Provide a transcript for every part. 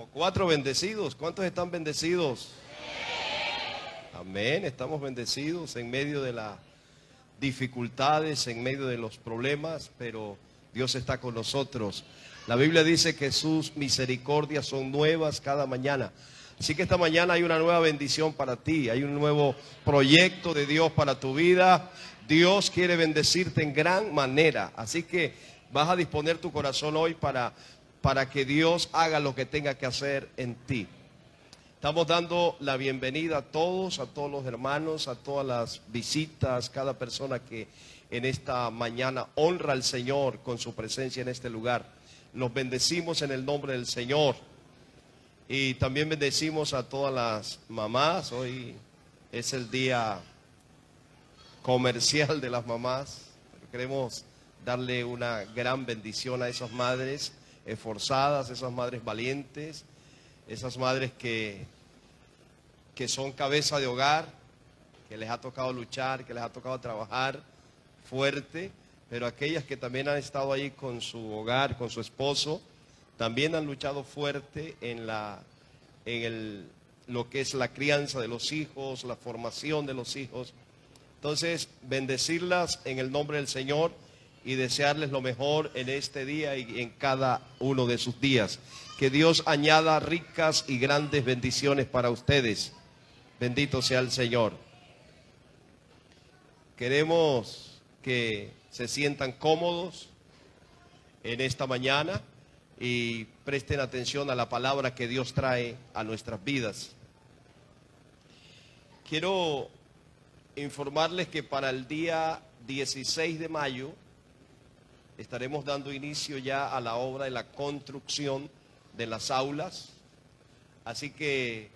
Como 4 bendecidos. ¿Cuántos están bendecidos? Amén. Estamos bendecidos en medio de las dificultades, en medio de los problemas, pero Dios está con nosotros. La Biblia dice que sus misericordias son nuevas cada mañana. Así que esta mañana hay una nueva bendición para ti, hay un nuevo proyecto de Dios para tu vida. Dios quiere bendecirte en gran manera. Así que vas a disponer tu corazón hoy para que Dios haga lo que tenga que hacer en ti. Estamos dando la bienvenida a todos los hermanos, a todas las visitas, cada persona que en esta mañana honra al Señor con su presencia en este lugar. Los bendecimos en el nombre del Señor. Y también bendecimos a todas las mamás. Hoy es el día comercial de las mamás. Queremos darle una gran bendición a esas madres esforzadas, esas madres valientes, esas madres que son cabeza de hogar, que les ha tocado luchar, que les ha tocado trabajar fuerte, pero aquellas que también han estado ahí con su hogar, con su esposo, también han luchado fuerte en lo que es la crianza de los hijos, la formación de los hijos. Entonces, bendecirlas en el nombre del Señor y desearles lo mejor en este día y en cada uno de sus días. Que Dios añada ricas y grandes bendiciones para ustedes. Bendito sea el Señor. Queremos que se sientan cómodos en esta mañana y presten atención a la palabra que Dios trae a nuestras vidas. Quiero informarles que para el día 16 de mayo estaremos dando inicio ya a la obra de la construcción de las aulas. Así que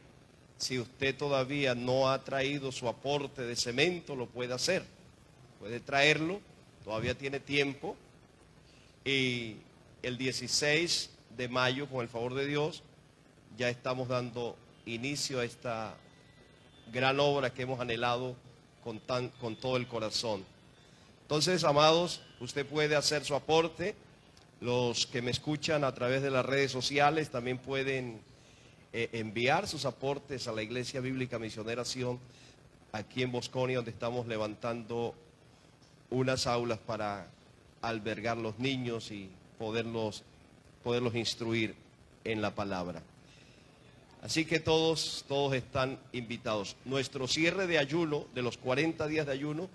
si usted todavía no ha traído su aporte de cemento, lo puede hacer. Puede traerlo, todavía tiene tiempo. Y el 16 de mayo, con el favor de Dios, ya estamos dando inicio a esta gran obra que hemos anhelado con todo el corazón. Entonces, amados, usted puede hacer su aporte. Los que me escuchan a través de las redes sociales también pueden enviar sus aportes a la Iglesia Bíblica Misionera Sion, aquí en Bosconia, donde estamos levantando unas aulas para albergar los niños y poderlos instruir en la palabra. Así que todos están invitados. Nuestro cierre de ayuno, de los 40 días de ayuno,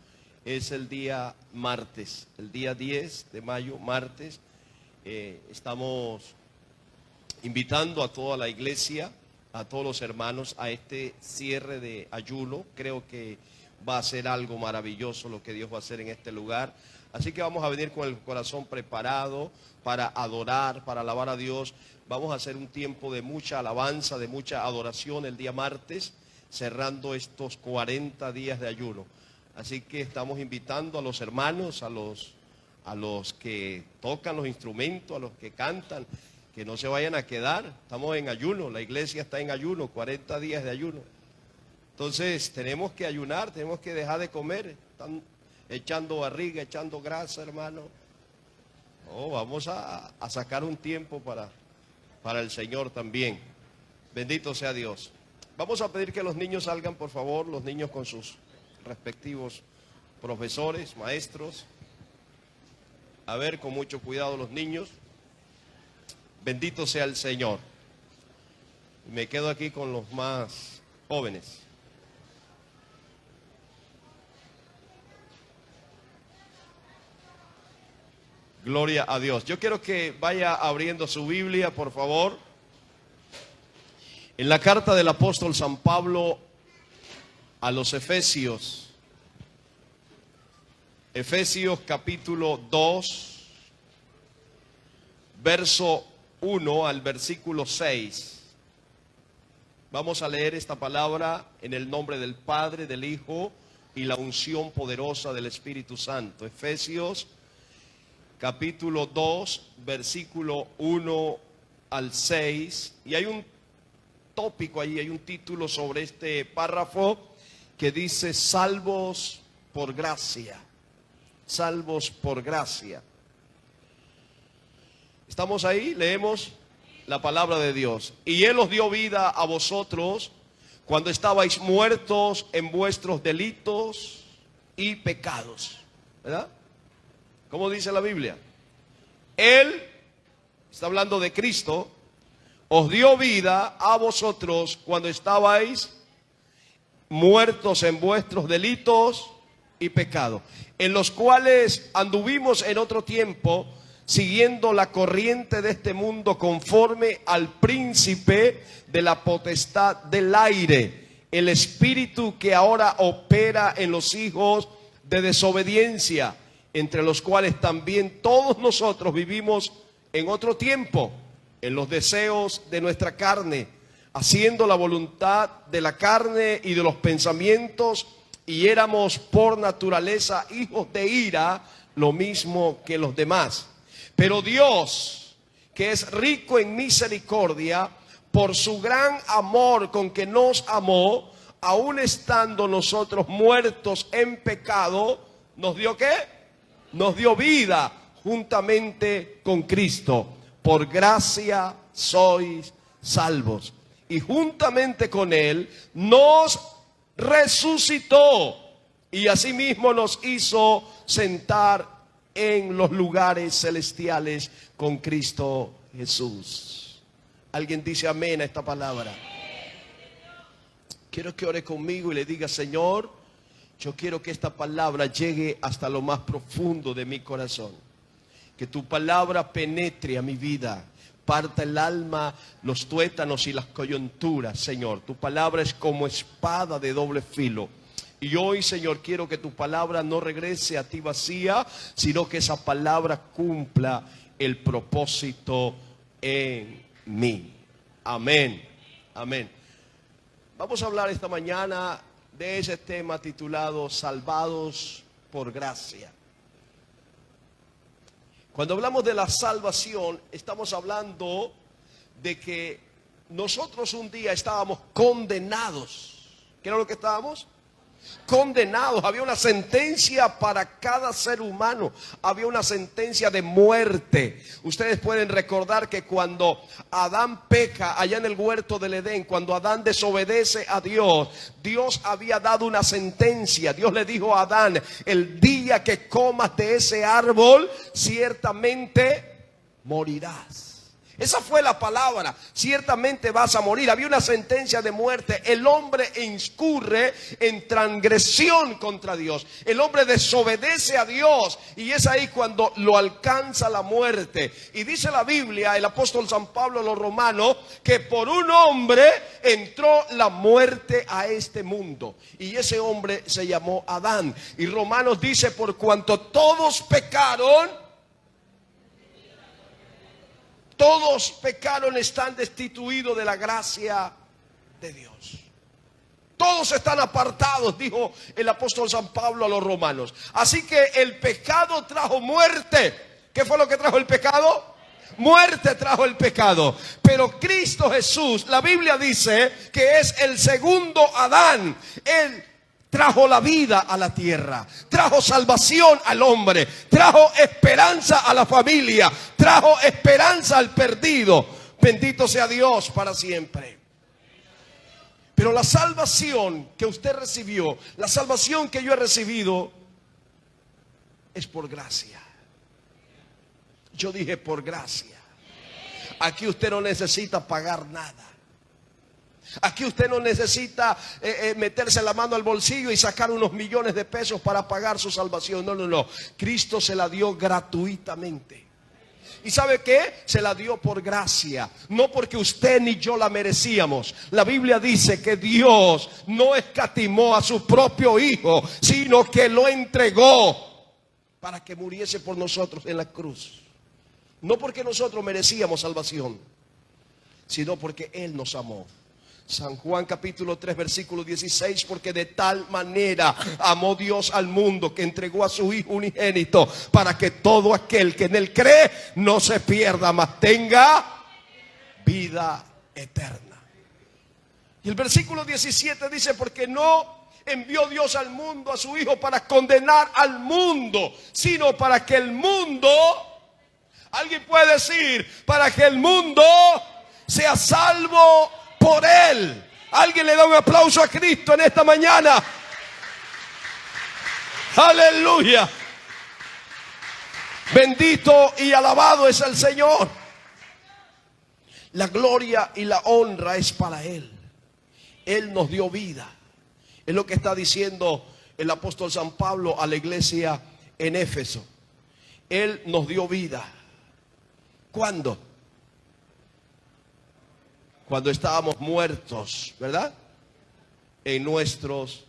es el día martes, el día 10 de mayo, martes. Estamos invitando a toda la iglesia, a todos los hermanos, a este cierre de ayuno. Creo que va a ser algo maravilloso lo que Dios va a hacer en este lugar. Así que vamos a venir con el corazón preparado para adorar, para alabar a Dios. Vamos a hacer un tiempo de mucha alabanza, de mucha adoración el día martes, cerrando estos 40 días de ayuno. Así que estamos invitando a los hermanos, a los que tocan los instrumentos, a los que cantan, que no se vayan a quedar. Estamos en ayuno, la iglesia está en ayuno, 40 días de ayuno. Entonces tenemos que ayunar, tenemos que dejar de comer. Están echando barriga, echando grasa, hermano. Oh, vamos a sacar un tiempo para el Señor también. Bendito sea Dios. Vamos a pedir que los niños salgan, por favor, los niños con sus respectivos profesores, maestros. A ver, con mucho cuidado los niños. Bendito sea el Señor. Me quedo aquí con los más jóvenes. Gloria a Dios. Yo quiero que vaya abriendo su Biblia, por favor. En la carta del apóstol San Pablo a los Efesios. Efesios capítulo 2, verso 1 al versículo 6. Vamos a leer esta palabra en el nombre del Padre, del Hijo y la unción poderosa del Espíritu Santo. Efesios capítulo 2, versículo 1 al 6. Y hay un tópico ahí, hay un título sobre este párrafo que dice: salvos por gracia. Salvos por gracia. ¿Estamos ahí? Leemos. la palabra de Dios. Y Él os dio vida a vosotros cuando estabais muertos en vuestros delitos y pecados. ¿Verdad? ¿Cómo dice la Biblia? Él, está hablando de Cristo, os dio vida a vosotros cuando estabais muertos en vuestros delitos y pecados, en los cuales anduvimos en otro tiempo, siguiendo la corriente de este mundo, conforme al príncipe de la potestad del aire, el espíritu que ahora opera en los hijos de desobediencia, entre los cuales también todos nosotros vivimos en otro tiempo, en los deseos de nuestra carne, haciendo la voluntad de la carne y de los pensamientos, y éramos por naturaleza hijos de ira, lo mismo que los demás. Pero Dios, que es rico en misericordia, por su gran amor con que nos amó, aun estando nosotros muertos en pecado, ¿nos dio qué? Nos dio vida juntamente con Cristo. Por gracia sois salvos. Y juntamente con Él nos resucitó y asimismo nos hizo sentar en los lugares celestiales con Cristo Jesús. ¿Alguien dice amén a esta palabra? Quiero que ore conmigo y le diga: Señor, yo quiero que esta palabra llegue hasta lo más profundo de mi corazón. Que tu palabra penetre a mi vida, parta el alma, los tuétanos y las coyunturas, Señor. Tu palabra es como espada de doble filo. Y hoy, Señor, quiero que tu palabra no regrese a ti vacía, sino que esa palabra cumpla el propósito en mí. Amén. Amén. Vamos a hablar esta mañana de ese tema titulado Salvados por Gracia. Cuando hablamos de la salvación, estamos hablando de que nosotros un día estábamos condenados. ¿Qué era lo que estábamos? Condenados. Había una sentencia para cada ser humano. Había una sentencia de muerte. Ustedes pueden recordar que cuando Adán peca allá en el huerto del Edén, cuando Adán desobedece a Dios, Dios había dado una sentencia. Dios le dijo a Adán: el día que comas de ese árbol, ciertamente morirás. Esa fue la palabra: ciertamente vas a morir. Había una sentencia de muerte. El hombre incurre en transgresión contra Dios. El hombre desobedece a Dios y es ahí cuando lo alcanza la muerte. Y dice la Biblia, el apóstol San Pablo a los romanos, que por un hombre entró la muerte a este mundo. Y ese hombre se llamó Adán. Y Romanos dice: por cuanto todos pecaron, todos pecaron, están destituidos de la gracia de Dios. Todos están apartados, dijo el apóstol San Pablo a los romanos. Así que el pecado trajo muerte. ¿Qué fue lo que trajo el pecado? Muerte trajo el pecado. Pero Cristo Jesús, la Biblia dice que es el segundo Adán. Él trajo la vida a la tierra, trajo salvación al hombre, trajo esperanza a la familia, trajo esperanza al perdido. Bendito sea Dios para siempre. Pero la salvación que usted recibió, la salvación que yo he recibido, es por gracia. Yo dije por gracia. Aquí usted no necesita pagar nada. Aquí usted no necesita meterse la mano al bolsillo y sacar unos millones de pesos para pagar su salvación. No, no, no. Cristo se la dio gratuitamente. ¿Y sabe qué? Se la dio por gracia. No porque usted ni yo la merecíamos. La Biblia dice que Dios no escatimó a su propio Hijo, sino que lo entregó para que muriese por nosotros en la cruz. No porque nosotros merecíamos salvación, sino porque Él nos amó. San Juan capítulo 3 versículo 16: porque de tal manera amó Dios al mundo que entregó a su Hijo unigénito, para que todo aquel que en Él cree no se pierda, mas tenga vida eterna. Y el versículo 17 dice: porque no envió Dios al mundo a su Hijo para condenar al mundo, sino para que el mundo, alguien puede decir, para que el mundo sea salvo por Él. Alguien le da un aplauso a Cristo en esta mañana. Aleluya. Bendito y alabado es el Señor. La gloria y la honra es para Él. Él nos dio vida. Es lo que está diciendo el apóstol San Pablo a la iglesia en Éfeso. Él nos dio vida. ¿Cuándo? Cuando estábamos muertos, ¿verdad? En nuestros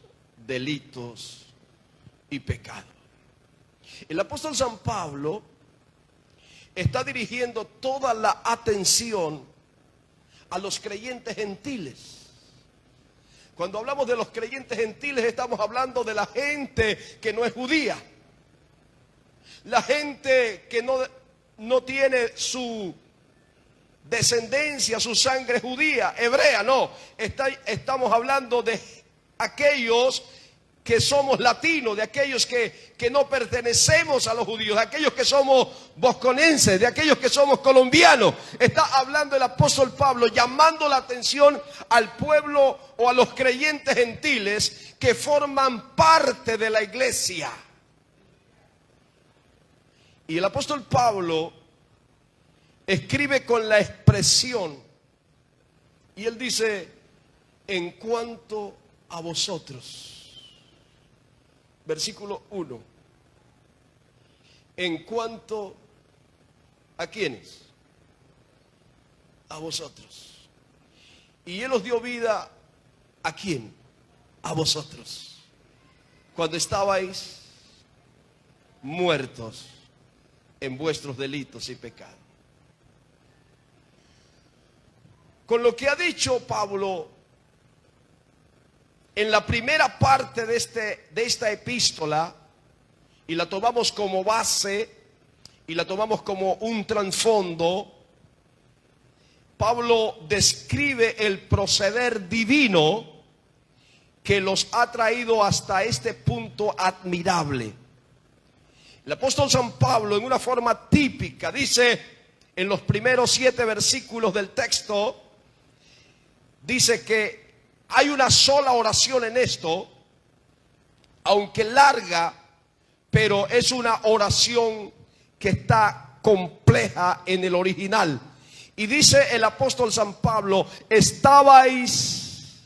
delitos y pecados. El apóstol San Pablo está dirigiendo toda la atención a los creyentes gentiles. Cuando hablamos de los creyentes gentiles, estamos hablando de la gente que no es judía. La gente que no tiene su descendencia, su sangre judía, hebrea, no. Estamos hablando de aquellos que somos latinos, de aquellos que no pertenecemos a los judíos, de aquellos que somos bosconenses, de aquellos que somos colombianos. Está hablando el apóstol Pablo, llamando la atención al pueblo o a los creyentes gentiles que forman parte de la iglesia. Y el apóstol Pablo escribe con la expresión, y él dice, en cuanto a vosotros. Versículo 1. En cuanto a quiénes, a vosotros. Y Él os dio vida, ¿a quién? A vosotros. Cuando estabais muertos en vuestros delitos y pecados. Con lo que ha dicho Pablo en la primera parte de esta epístola, y la tomamos como base y la tomamos como un trasfondo, Pablo describe el proceder divino que los ha traído hasta este punto admirable. El apóstol San Pablo, en una forma típica, dice en los primeros 7 versículos del texto, dice que hay una sola oración en esto, aunque larga, pero es una oración que está compleja en el original. Y dice el apóstol San Pablo, estabais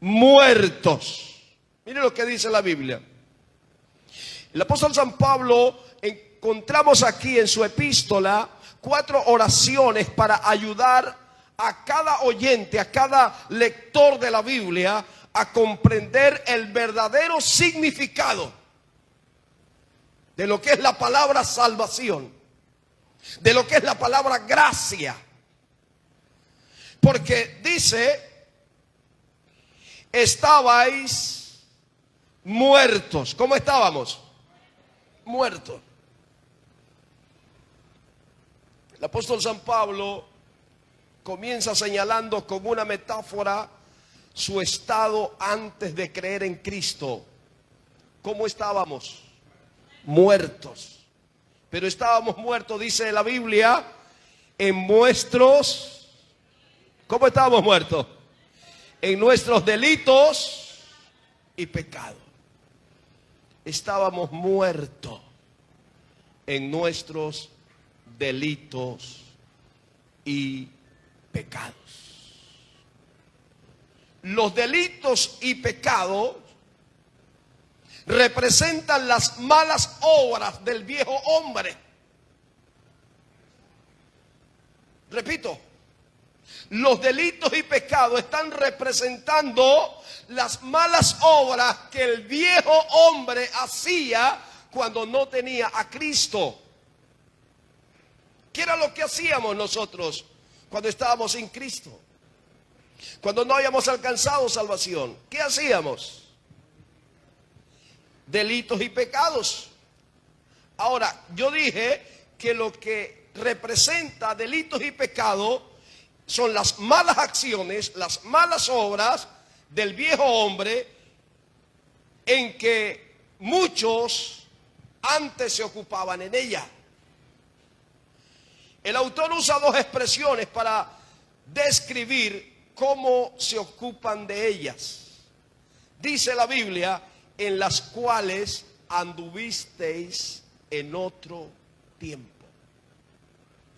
muertos. Mire lo que dice la Biblia. El apóstol San Pablo, encontramos aquí en su epístola 4 oraciones para ayudar a cada oyente, a cada lector de la Biblia, a comprender el verdadero significado de lo que es la palabra salvación, de lo que es la palabra gracia. Porque dice, estabais muertos. ¿Cómo estábamos? Muertos. El apóstol San Pablo comienza señalando con una metáfora su estado antes de creer en Cristo. ¿Cómo estábamos? Muertos. Pero estábamos muertos, dice la Biblia, en nuestros... ¿Cómo estábamos muertos? En nuestros delitos y pecados. Estábamos muertos en nuestros delitos y pecados. Los delitos y pecados representan las malas obras del viejo hombre. Repito, los delitos y pecados están representando las malas obras que el viejo hombre hacía cuando no tenía a Cristo. ¿Qué era lo que hacíamos nosotros cuando estábamos sin Cristo? Cuando no habíamos alcanzado salvación, ¿qué hacíamos? Delitos y pecados. Ahora, yo dije que lo que representa delitos y pecados son las malas acciones, las malas obras del viejo hombre, en que muchos antes se ocupaban en ella. El autor usa 2 expresiones para describir cómo se ocupan de ellas. Dice la Biblia, en las cuales anduvisteis en otro tiempo.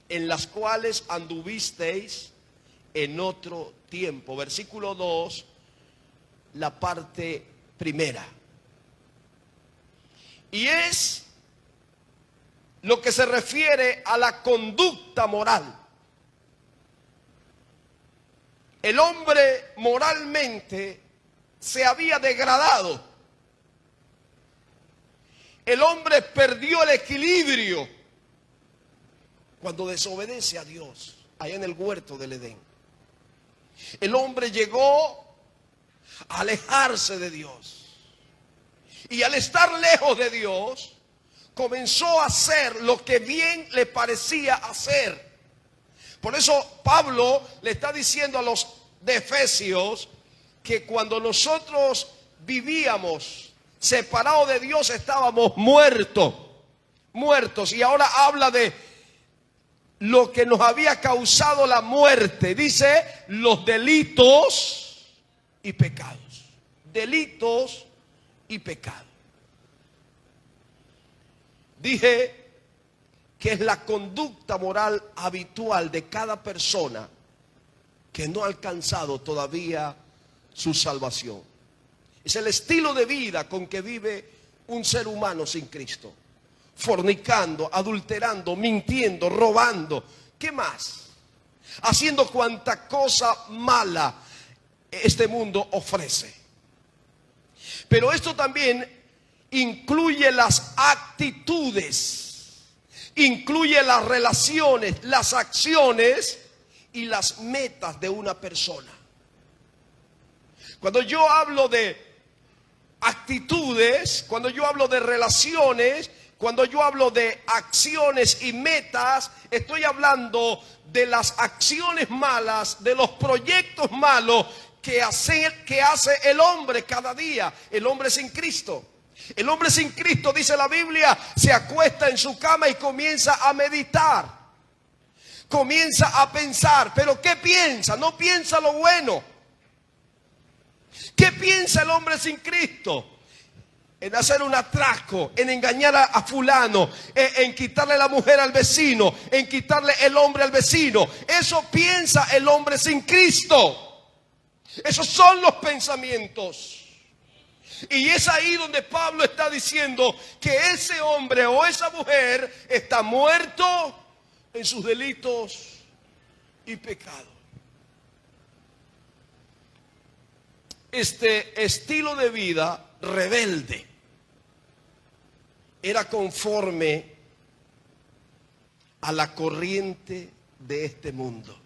En las cuales anduvisteis en otro tiempo. Versículo 2, la parte primera. Y es lo que se refiere a la conducta moral. El hombre moralmente se había degradado. El hombre perdió el equilibrio cuando desobedece a Dios, allá en el huerto del Edén. El hombre llegó a alejarse de Dios. Y al estar lejos de Dios, comenzó a hacer lo que bien le parecía hacer. Por eso Pablo le está diciendo a los de Efesios que cuando nosotros vivíamos separados de Dios estábamos muertos. Y ahora habla de lo que nos había causado la muerte. Dice los delitos y pecados. Delitos y pecados. Dije que es la conducta moral habitual de cada persona que no ha alcanzado todavía su salvación. Es el estilo de vida con que vive un ser humano sin Cristo. Fornicando, adulterando, mintiendo, robando. ¿Qué más? Haciendo cuanta cosa mala este mundo ofrece. Pero esto también incluye las actitudes, incluye las relaciones, las acciones y las metas de una persona. Cuando yo hablo de actitudes, cuando yo hablo de relaciones, cuando yo hablo de acciones y metas, estoy hablando de las acciones malas, de los proyectos malos que hace el hombre cada día, el hombre sin Cristo. El hombre sin Cristo, dice la Biblia, se acuesta en su cama y comienza a meditar. Comienza a pensar, pero ¿qué piensa? No piensa lo bueno. ¿Qué piensa el hombre sin Cristo? En hacer un atraco, en engañar a fulano, en quitarle la mujer al vecino, en quitarle el hombre al vecino. Eso piensa el hombre sin Cristo. Esos son los pensamientos. Y es ahí donde Pablo está diciendo que ese hombre o esa mujer está muerto en sus delitos y pecados. Este estilo de vida rebelde era conforme a la corriente de este mundo.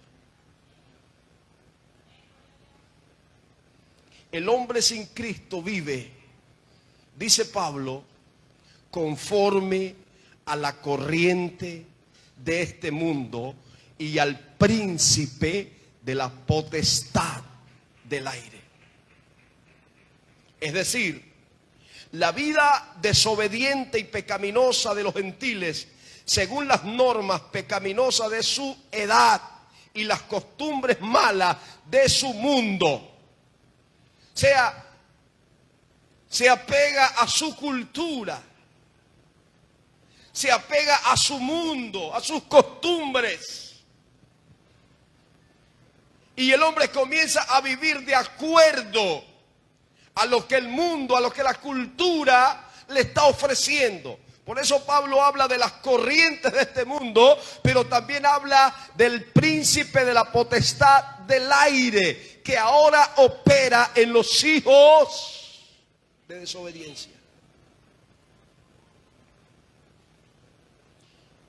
El hombre sin Cristo vive, dice Pablo, conforme a la corriente de este mundo y al príncipe de la potestad del aire. Es decir, la vida desobediente y pecaminosa de los gentiles, según las normas pecaminosas de su edad y las costumbres malas de su mundo, se apega a su cultura, se apega a su mundo, a sus costumbres. Y el hombre comienza a vivir de acuerdo a lo que el mundo, a lo que la cultura le está ofreciendo. Por eso Pablo habla de las corrientes de este mundo, pero también habla del príncipe de la potestad del aire, que ahora opera en los hijos de desobediencia.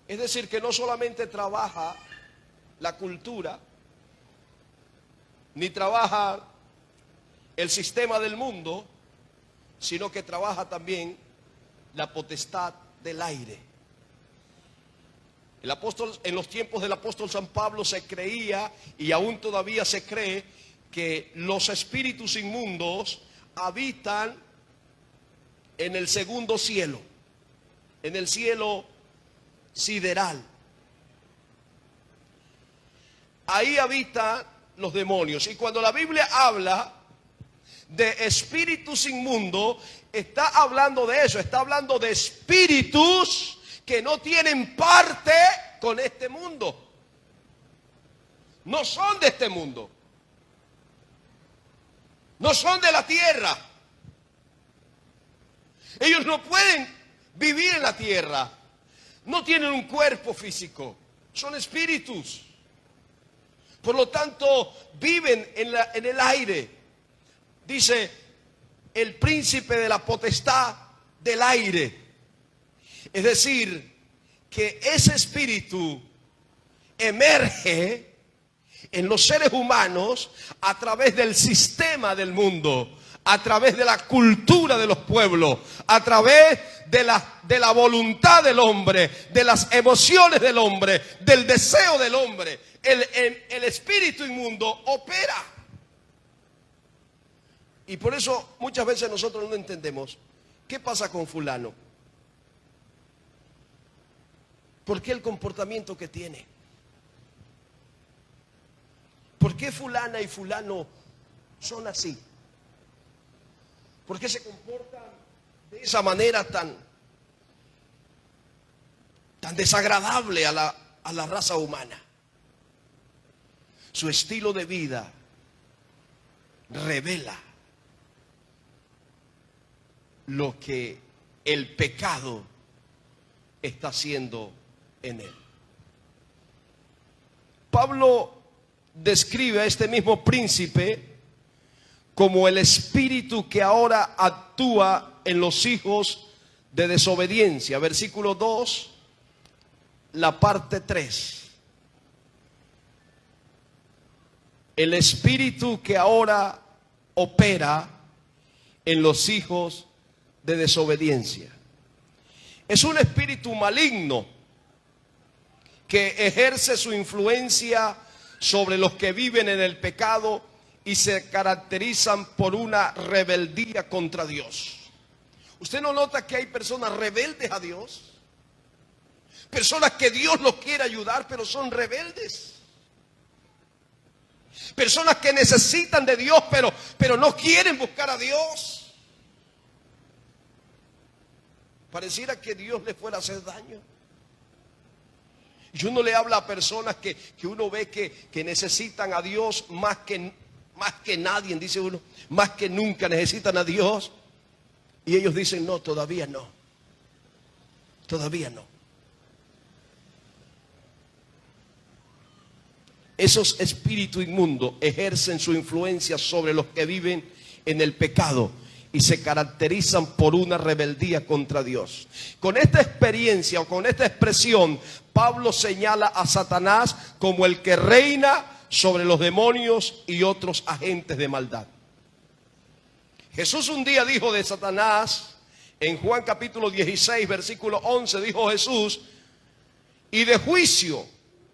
Es decir, que no solamente trabaja la cultura, ni trabaja el sistema del mundo, sino que trabaja también la potestad del aire. En los tiempos del apóstol San Pablo se creía, y aún todavía se cree, que los espíritus inmundos habitan en el segundo cielo, en el cielo sideral. ahí habitan los demonios. Y cuando la Biblia habla de espíritus inmundos, está hablando de eso, está hablando de espíritus que no tienen parte con este mundo. No son de este mundo. No son de la tierra. Ellos no pueden vivir en la tierra. No tienen un cuerpo físico. Son espíritus. Por lo tanto, viven en el aire. Dice el príncipe de la potestad del aire. Es decir, que ese espíritu emerge en los seres humanos a través del sistema del mundo, a través de la cultura de los pueblos, a través de la voluntad del hombre, de las emociones del hombre, del deseo del hombre. El espíritu inmundo opera. Y por eso muchas veces nosotros no entendemos qué pasa con fulano. ¿Por qué el comportamiento que tiene? ¿Por qué fulana y fulano son así? ¿Por qué se comportan de esa manera tan desagradable a la raza humana? Su estilo de vida revela lo que el pecado está haciendo en él. Pablo describe a este mismo príncipe como el espíritu que ahora actúa en los hijos de desobediencia. Versículo 2, la parte 3. El espíritu que ahora opera en los hijos de desobediencia. Es un espíritu maligno que ejerce su influencia sobre los que viven en el pecado y se caracterizan por una rebeldía contra Dios. ¿Usted no nota que hay personas rebeldes a Dios? Personas que Dios los quiere ayudar, pero son rebeldes. Personas que necesitan de Dios, pero no quieren buscar a Dios. Pareciera que Dios les fuera a hacer daño. Y uno le habla a personas que uno ve que necesitan a Dios más que nadie, dice uno, más que nunca necesitan a Dios. Y ellos dicen, no, todavía no. Todavía no. Esos espíritus inmundos ejercen su influencia sobre los que viven en el pecado y se caracterizan por una rebeldía contra Dios. Con esta experiencia o con esta expresión, Pablo señala a Satanás como el que reina sobre los demonios y otros agentes de maldad. Jesús un día dijo de Satanás, en Juan capítulo 16, versículo 11, dijo Jesús, y de juicio,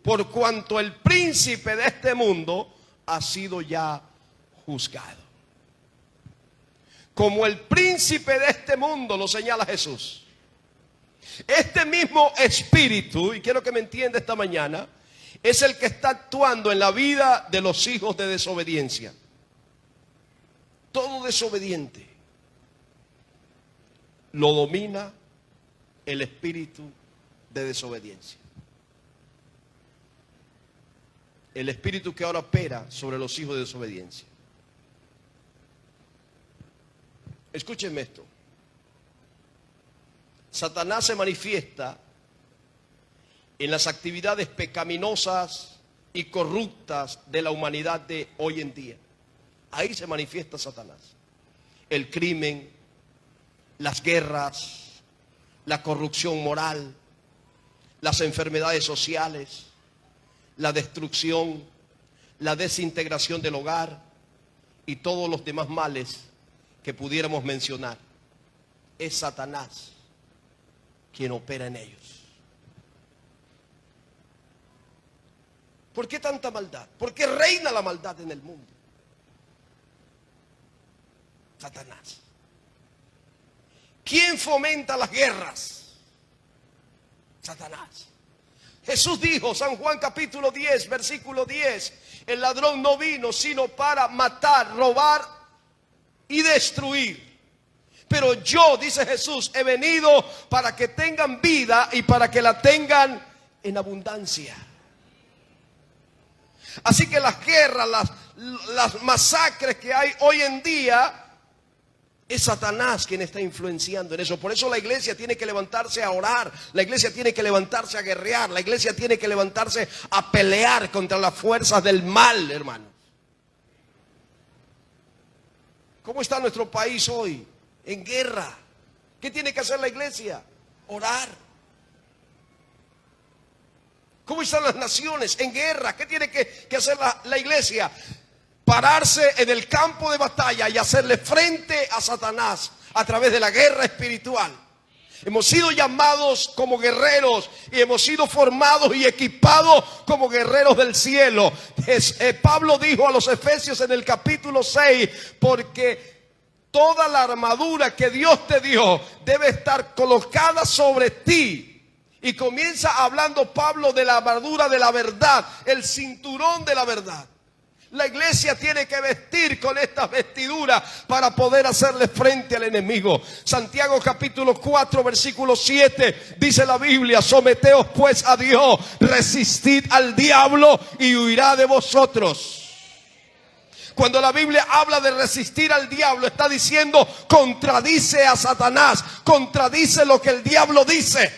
por cuanto el príncipe de este mundo ha sido ya juzgado. Como el príncipe de este mundo, lo señala Jesús. Este mismo espíritu, y quiero que me entienda esta mañana, es el que está actuando en la vida de los hijos de desobediencia. Todo desobediente lo domina el espíritu de desobediencia. El espíritu que ahora opera sobre los hijos de desobediencia. Escúchenme esto. Satanás se manifiesta en las actividades pecaminosas y corruptas de la humanidad de hoy en día. Ahí se manifiesta Satanás. El crimen, las guerras, la corrupción moral, las enfermedades sociales, la destrucción, la desintegración del hogar y todos los demás males que pudiéramos mencionar. Es Satanás quien opera en ellos. ¿Por qué tanta maldad? ¿Por qué reina la maldad en el mundo? Satanás. ¿Quién fomenta las guerras? Satanás. Jesús dijo, San Juan capítulo 10, versículo 10, el ladrón no vino sino para matar, robar y destruir. Pero yo, dice Jesús, he venido para que tengan vida y para que la tengan en abundancia. Así que las guerras, las masacres que hay hoy en día, es Satanás quien está influenciando en eso. Por eso la iglesia tiene que levantarse a orar. La iglesia tiene que levantarse a guerrear. La iglesia tiene que levantarse a pelear contra las fuerzas del mal, hermanos. ¿Cómo está nuestro país hoy? En guerra. ¿Qué tiene que hacer la iglesia? Orar. ¿Cómo están las naciones? En guerra. ¿Qué tiene que hacer la iglesia? Pararse en el campo de batalla y hacerle frente a Satanás a través de la guerra espiritual. Hemos sido llamados como guerreros y hemos sido formados y equipados como guerreros del cielo. Pablo dijo a los Efesios en el capítulo 6, porque toda la armadura que Dios te dio debe estar colocada sobre ti. Y comienza hablando Pablo de la armadura de la verdad, el cinturón de la verdad. La iglesia tiene que vestir con estas vestiduras para poder hacerle frente al enemigo. Santiago capítulo 4 versículo 7 dice la Biblia: someteos pues a Dios, resistid al diablo y huirá de vosotros. Cuando la Biblia habla de resistir al diablo, está diciendo contradice a Satanás, contradice lo que el diablo dice.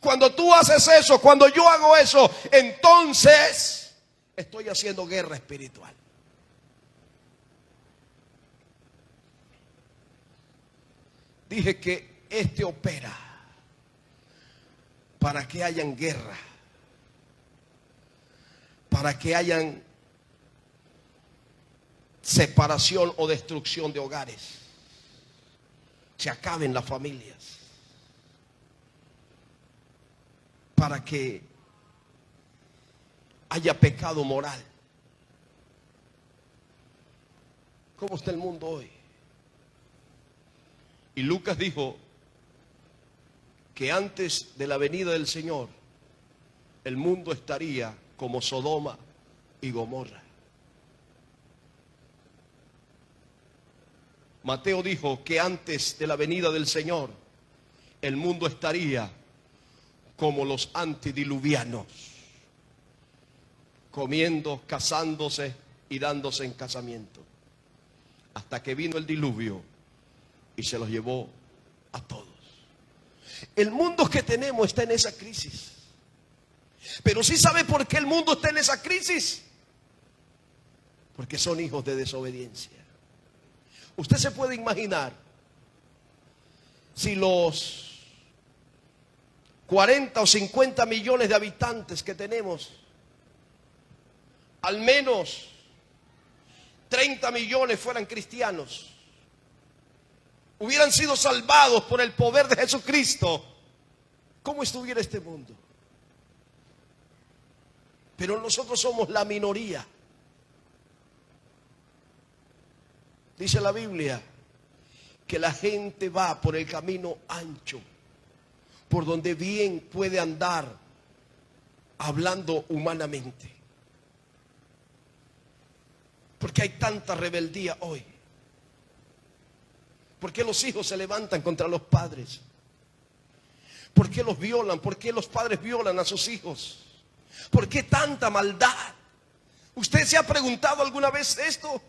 Cuando tú haces eso, cuando yo hago eso, entonces estoy haciendo guerra espiritual. Dije que este opera para que hayan guerra, para que hayan separación o destrucción de hogares, se acaben las familias, para que haya pecado moral. ¿Cómo está el mundo hoy? Y Lucas dijo que antes de la venida del Señor, el mundo estaría como Sodoma y Gomorra. Mateo dijo que antes de la venida del Señor, el mundo estaría como los antediluvianos, comiendo, casándose y dándose en casamiento, hasta que vino el diluvio y se los llevó a todos. El mundo que tenemos está en esa crisis. Pero ¿sí sabe por qué el mundo está en esa crisis? Porque son hijos de desobediencia. Usted se puede imaginar si los 40 o 50 millones de habitantes que tenemos, al menos 30 millones fueran cristianos, hubieran sido salvados por el poder de Jesucristo, ¿cómo estuviera este mundo? Pero nosotros somos la minoría. Dice la Biblia que la gente va por el camino ancho, por donde bien puede andar hablando humanamente. ¿Por qué hay tanta rebeldía hoy? ¿Por qué los hijos se levantan contra los padres? ¿Por qué los violan? ¿Por qué los padres violan a sus hijos? ¿Por qué tanta maldad? ¿Usted se ha preguntado alguna vez esto?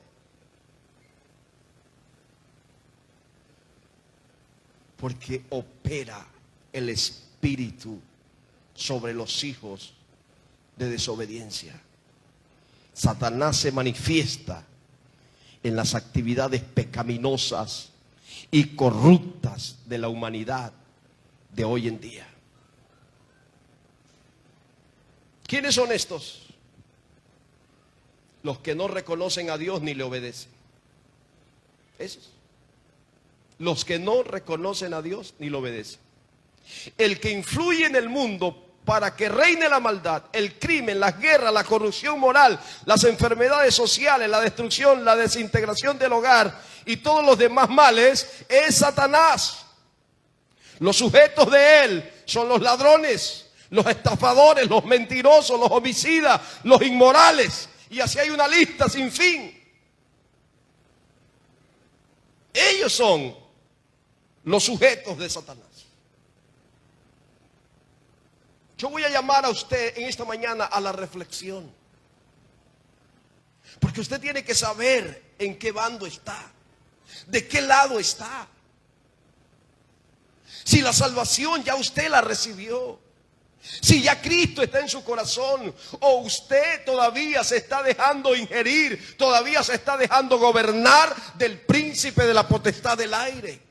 Porque opera el espíritu sobre los hijos de desobediencia. Satanás se manifiesta en las actividades pecaminosas y corruptas de la humanidad de hoy en día. ¿Quiénes son estos? Los que no reconocen a Dios ni le obedecen. Esos. Los que no reconocen a Dios ni le obedecen. El que influye en el mundo para que reine la maldad, el crimen, las guerras, la corrupción moral, las enfermedades sociales, la destrucción, la desintegración del hogar y todos los demás males, es Satanás. Los sujetos de él son los ladrones, los estafadores, los mentirosos, los homicidas, los inmorales. Y así hay una lista sin fin. Ellos son los sujetos de Satanás. Yo voy a llamar a usted en esta mañana a la reflexión. Porque usted tiene que saber en qué bando está, de qué lado está. Si la salvación ya usted la recibió, si ya Cristo está en su corazón, o usted todavía se está dejando ingerir, todavía se está dejando gobernar del príncipe de la potestad del aire.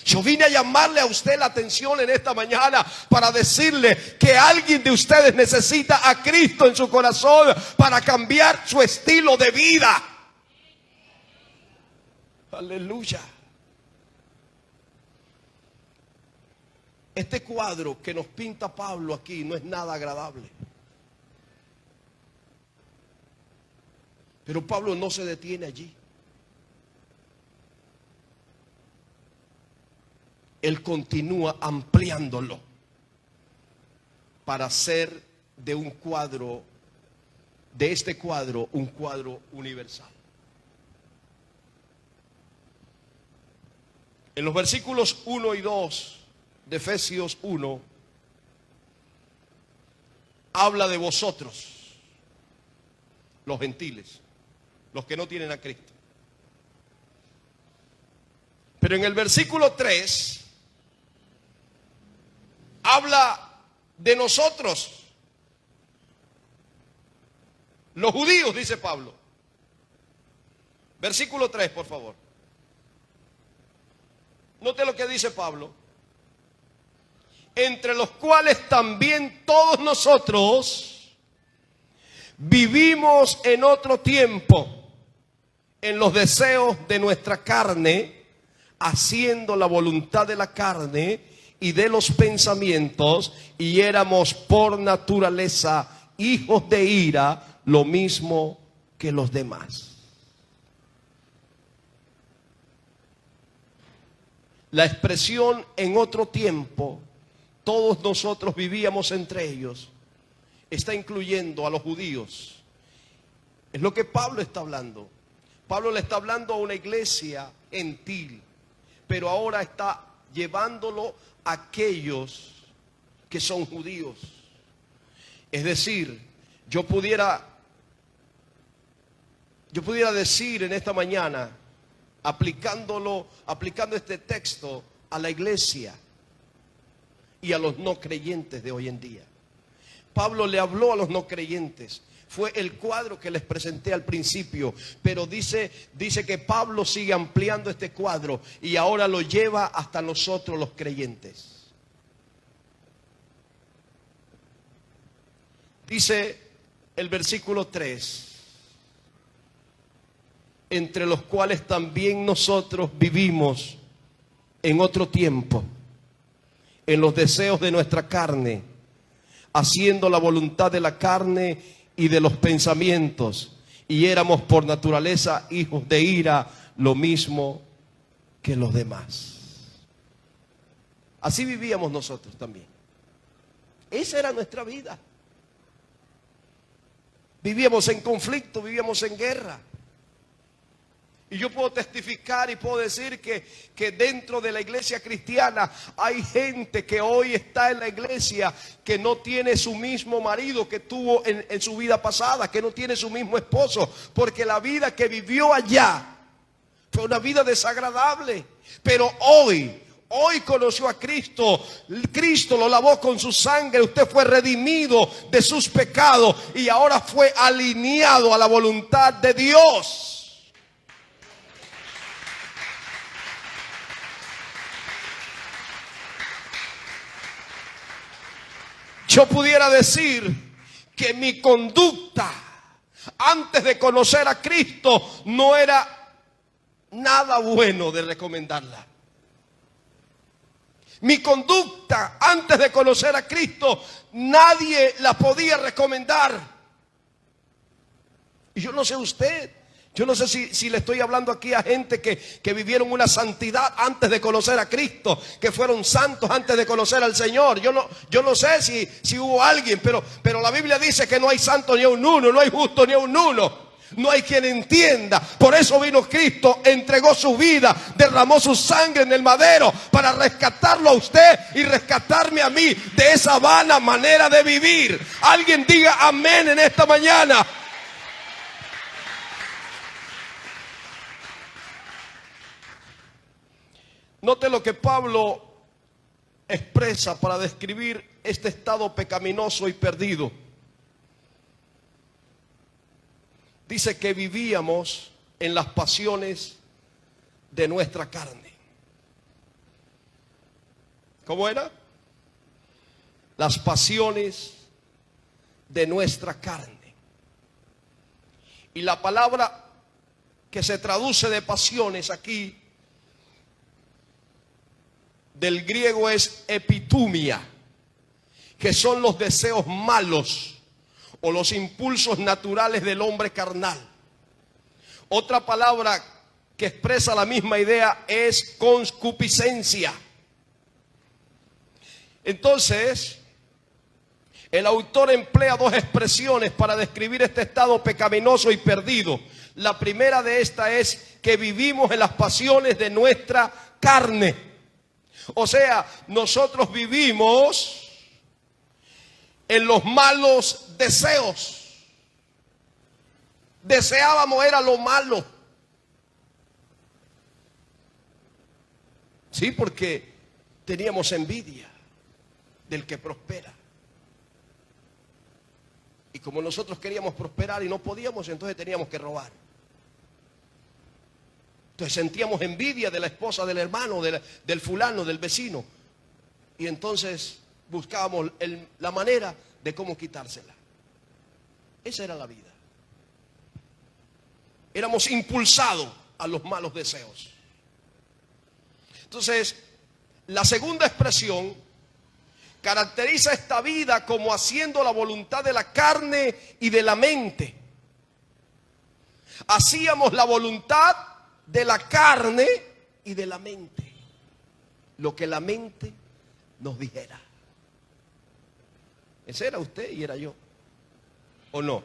Yo vine a llamarle a usted la atención en esta mañana para decirle que alguien de ustedes necesita a Cristo en su corazón para cambiar su estilo de vida. Aleluya. Este cuadro que nos pinta Pablo aquí no es nada agradable. Pero Pablo no se detiene allí. Él continúa ampliándolo para hacer de un cuadro, de este cuadro, un cuadro universal. En los versículos 1 y 2 de Efesios 1, habla de vosotros, los gentiles, los que no tienen a Cristo. Pero en el versículo 3, habla de nosotros, los judíos, dice Pablo. Versículo 3, por favor. Note lo que dice Pablo. Entre los cuales también todos nosotros vivimos en otro tiempo, en los deseos de nuestra carne, haciendo la voluntad de la carne y de los pensamientos, y éramos por naturaleza hijos de ira, lo mismo que los demás. La expresión en otro tiempo, todos nosotros vivíamos entre ellos, está incluyendo a los judíos. Es lo que Pablo está hablando. Pablo le está hablando a una iglesia gentil, pero ahora está llevándolo a aquellos que son judíos. Es decir, yo pudiera decir en esta mañana, aplicando este texto a la iglesia y a los no creyentes de hoy en día. Pablo le habló a los no creyentes. Fue el cuadro que les presenté al principio, pero dice que Pablo sigue ampliando este cuadro y ahora lo lleva hasta nosotros los creyentes. Dice el versículo 3, entre los cuales también nosotros vivimos en otro tiempo, en los deseos de nuestra carne, haciendo la voluntad de la carne y de los pensamientos, y éramos por naturaleza hijos de ira, lo mismo que los demás. Así vivíamos nosotros también. Esa era nuestra vida. Vivíamos en conflicto, vivíamos en guerra. Y yo puedo testificar y puedo decir que dentro de la iglesia cristiana hay gente que hoy está en la iglesia que no tiene su mismo marido que tuvo en su vida pasada, que no tiene su mismo esposo, porque la vida que vivió allá fue una vida desagradable. Pero hoy conoció a Cristo, Cristo lo lavó con su sangre, usted fue redimido de sus pecados y ahora fue alineado a la voluntad de Dios. Yo pudiera decir que mi conducta antes de conocer a Cristo no era nada bueno de recomendarla. Mi conducta antes de conocer a Cristo nadie la podía recomendar. Y yo no sé usted, Yo no sé si le estoy hablando aquí a gente que vivieron una santidad antes de conocer a Cristo, que fueron santos antes de conocer al Señor. Yo no sé si hubo alguien, pero la Biblia dice que no hay santo ni a un uno, no hay justo ni a un uno. No hay quien entienda. Por eso vino Cristo, entregó su vida, derramó su sangre en el madero para rescatarlo a usted y rescatarme a mí de esa vana manera de vivir. Alguien diga amén en esta mañana. Note lo que Pablo expresa para describir este estado pecaminoso y perdido. Dice que vivíamos en las pasiones de nuestra carne. ¿Cómo era? Las pasiones de nuestra carne. Y la palabra que se traduce de pasiones aquí del griego es epitumia, que son los deseos malos o los impulsos naturales del hombre carnal. Otra palabra que expresa la misma idea es concupiscencia. Entonces, el autor emplea dos expresiones para describir este estado pecaminoso y perdido. La primera de estas es que vivimos en las pasiones de nuestra carne. O sea, nosotros vivimos en los malos deseos. Deseábamos era lo malo. Sí, porque teníamos envidia del que prospera. Y como nosotros queríamos prosperar y no podíamos, entonces teníamos que robar. Entonces sentíamos envidia de la esposa del hermano, del fulano, del vecino. Y entonces buscábamos la manera de cómo quitársela. Esa era la vida. Éramos impulsados a los malos deseos. Entonces, la segunda expresión caracteriza esta vida como haciendo la voluntad de la carne y de la mente. Hacíamos la voluntad de la carne y de la mente, lo que la mente nos dijera. Ese era usted y era yo, ¿o no?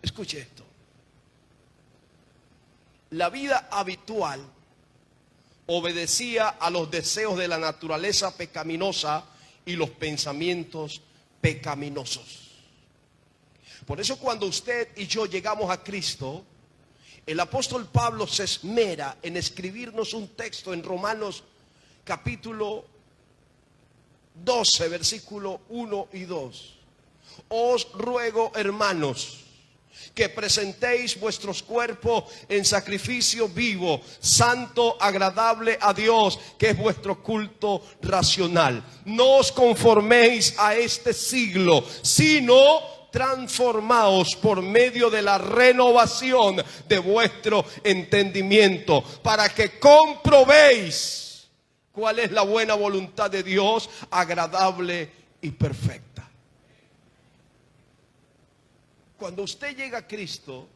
Escuche esto. La vida habitual obedecía a los deseos de la naturaleza pecaminosa y los pensamientos pecaminosos. Por eso cuando usted y yo llegamos a Cristo, el apóstol Pablo se esmera en escribirnos un texto en Romanos capítulo 12, versículo 1 y 2. Os ruego, hermanos, que presentéis vuestros cuerpos en sacrificio vivo, santo, agradable a Dios, que es vuestro culto racional. No os conforméis a este siglo, sino transformaos por medio de la renovación de vuestro entendimiento, para que comprobéis cuál es la buena voluntad de Dios, agradable y perfecta. Cuando usted llega a Cristo,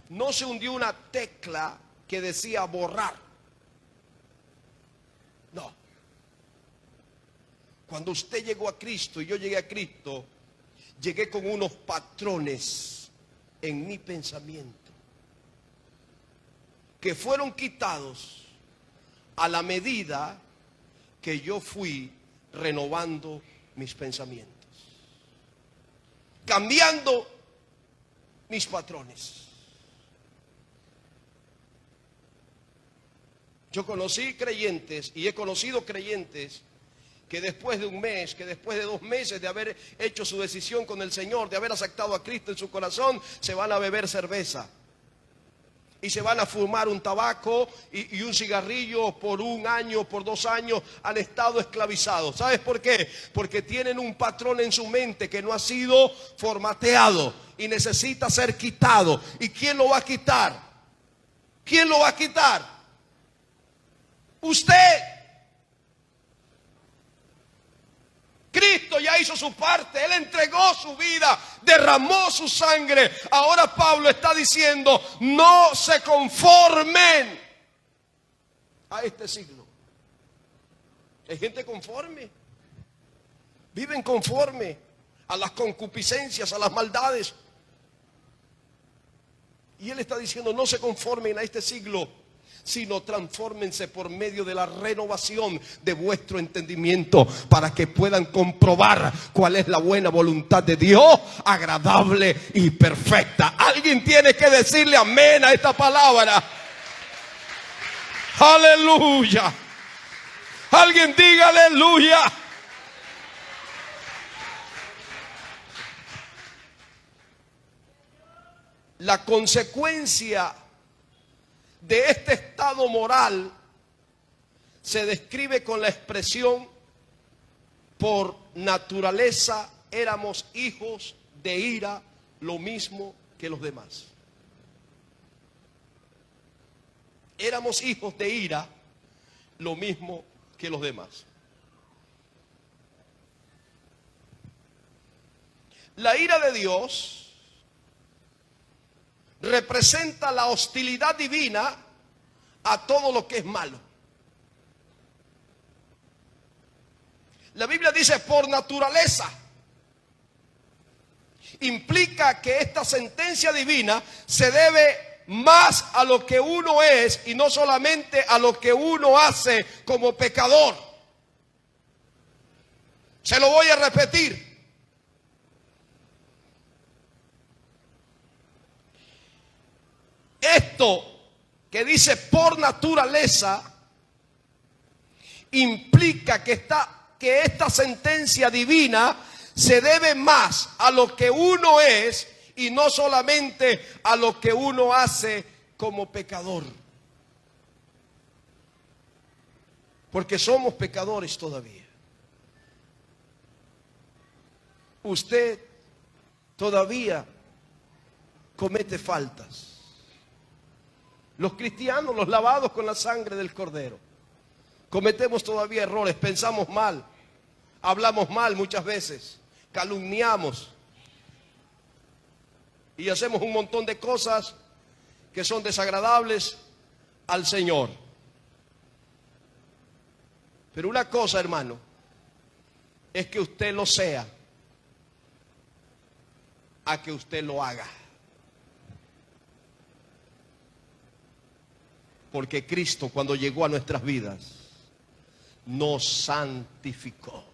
no se hundió una tecla que decía borrar. No. Cuando usted llegó a Cristo y yo llegué a Cristo, llegué con unos patrones en mi pensamiento que fueron quitados a la medida que yo fui renovando mis pensamientos, cambiando mis patrones. Yo conocí creyentes y he conocido creyentes que después de un mes, que después de 2 meses de haber hecho su decisión con el Señor, de haber aceptado a Cristo en su corazón, se van a beber cerveza. Y se van a fumar un tabaco y un cigarrillo por 1 año, por 2 años, han estado esclavizados. ¿Sabes por qué? Porque tienen un patrón en su mente que no ha sido formateado y necesita ser quitado. ¿Y quién lo va a quitar? ¿Quién lo va a quitar? Usted. Cristo ya ya hizo su parte. Él entregó su vida, derramó su sangre. Ahora Pablo está diciendo: no se conformen a este siglo. Hay gente conforme. Viven conforme a las concupiscencias, a las maldades. Y él está diciendo: no se conformen a este siglo, sino transfórmense por medio de la renovación de vuestro entendimiento, para que puedan comprobar cuál es la buena voluntad de Dios, agradable y perfecta. Alguien tiene que decirle amén a esta palabra. Aleluya. Alguien diga aleluya. La consecuencia de este estado moral se describe con la expresión: por naturaleza éramos hijos de ira, lo mismo que los demás. Éramos hijos de ira, lo mismo que los demás. La ira de Dios representa la hostilidad divina a todo lo que es malo. La Biblia dice por naturaleza. Implica que esta sentencia divina se debe más a lo que uno es y no solamente a lo que uno hace como pecador. Se lo voy a repetir. Esto que dice por naturaleza implica que esta sentencia divina se debe más a lo que uno es y no solamente a lo que uno hace como pecador. Porque somos pecadores todavía. Usted todavía comete faltas. Los cristianos, los lavados con la sangre del Cordero, cometemos todavía errores, pensamos mal, hablamos mal muchas veces, calumniamos y hacemos un montón de cosas que son desagradables al Señor. Pero una cosa, hermano, es que usted lo sea, a que usted lo haga. Porque Cristo, cuando llegó a nuestras vidas, nos santificó.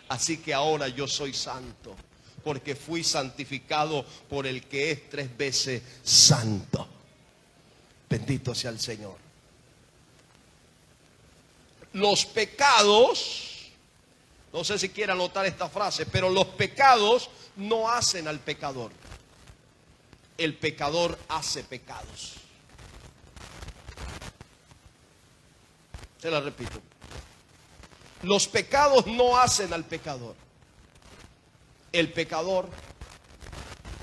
Así que ahora yo soy santo, porque fui santificado por el que es 3 veces santo. Bendito sea el Señor. Los pecados, no sé si quiera anotar esta frase, pero los pecados no hacen al pecador. El pecador hace pecados. Se la repito. Los pecados no hacen al pecador. El pecador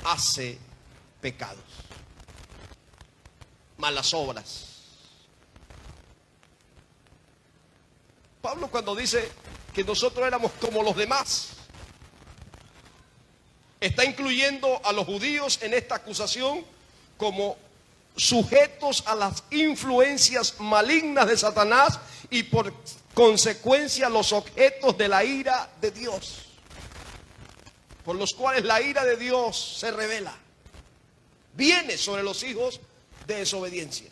hace pecados. Malas obras. Pablo, cuando dice que nosotros éramos como los demás, está incluyendo a los judíos en esta acusación como sujetos a las influencias malignas de Satanás y por consecuencia los objetos de la ira de Dios, por los cuales la ira de Dios se revela, viene sobre los hijos de desobediencia.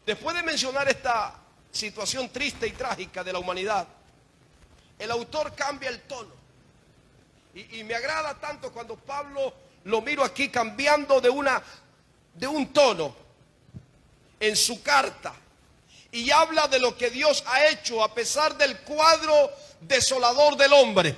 Después de mencionar esta situación triste y trágica de la humanidad, el autor cambia el tono y me agrada tanto cuando Pablo lo miro aquí cambiando de un tono en su carta y habla de lo que Dios ha hecho a pesar del cuadro desolador del hombre.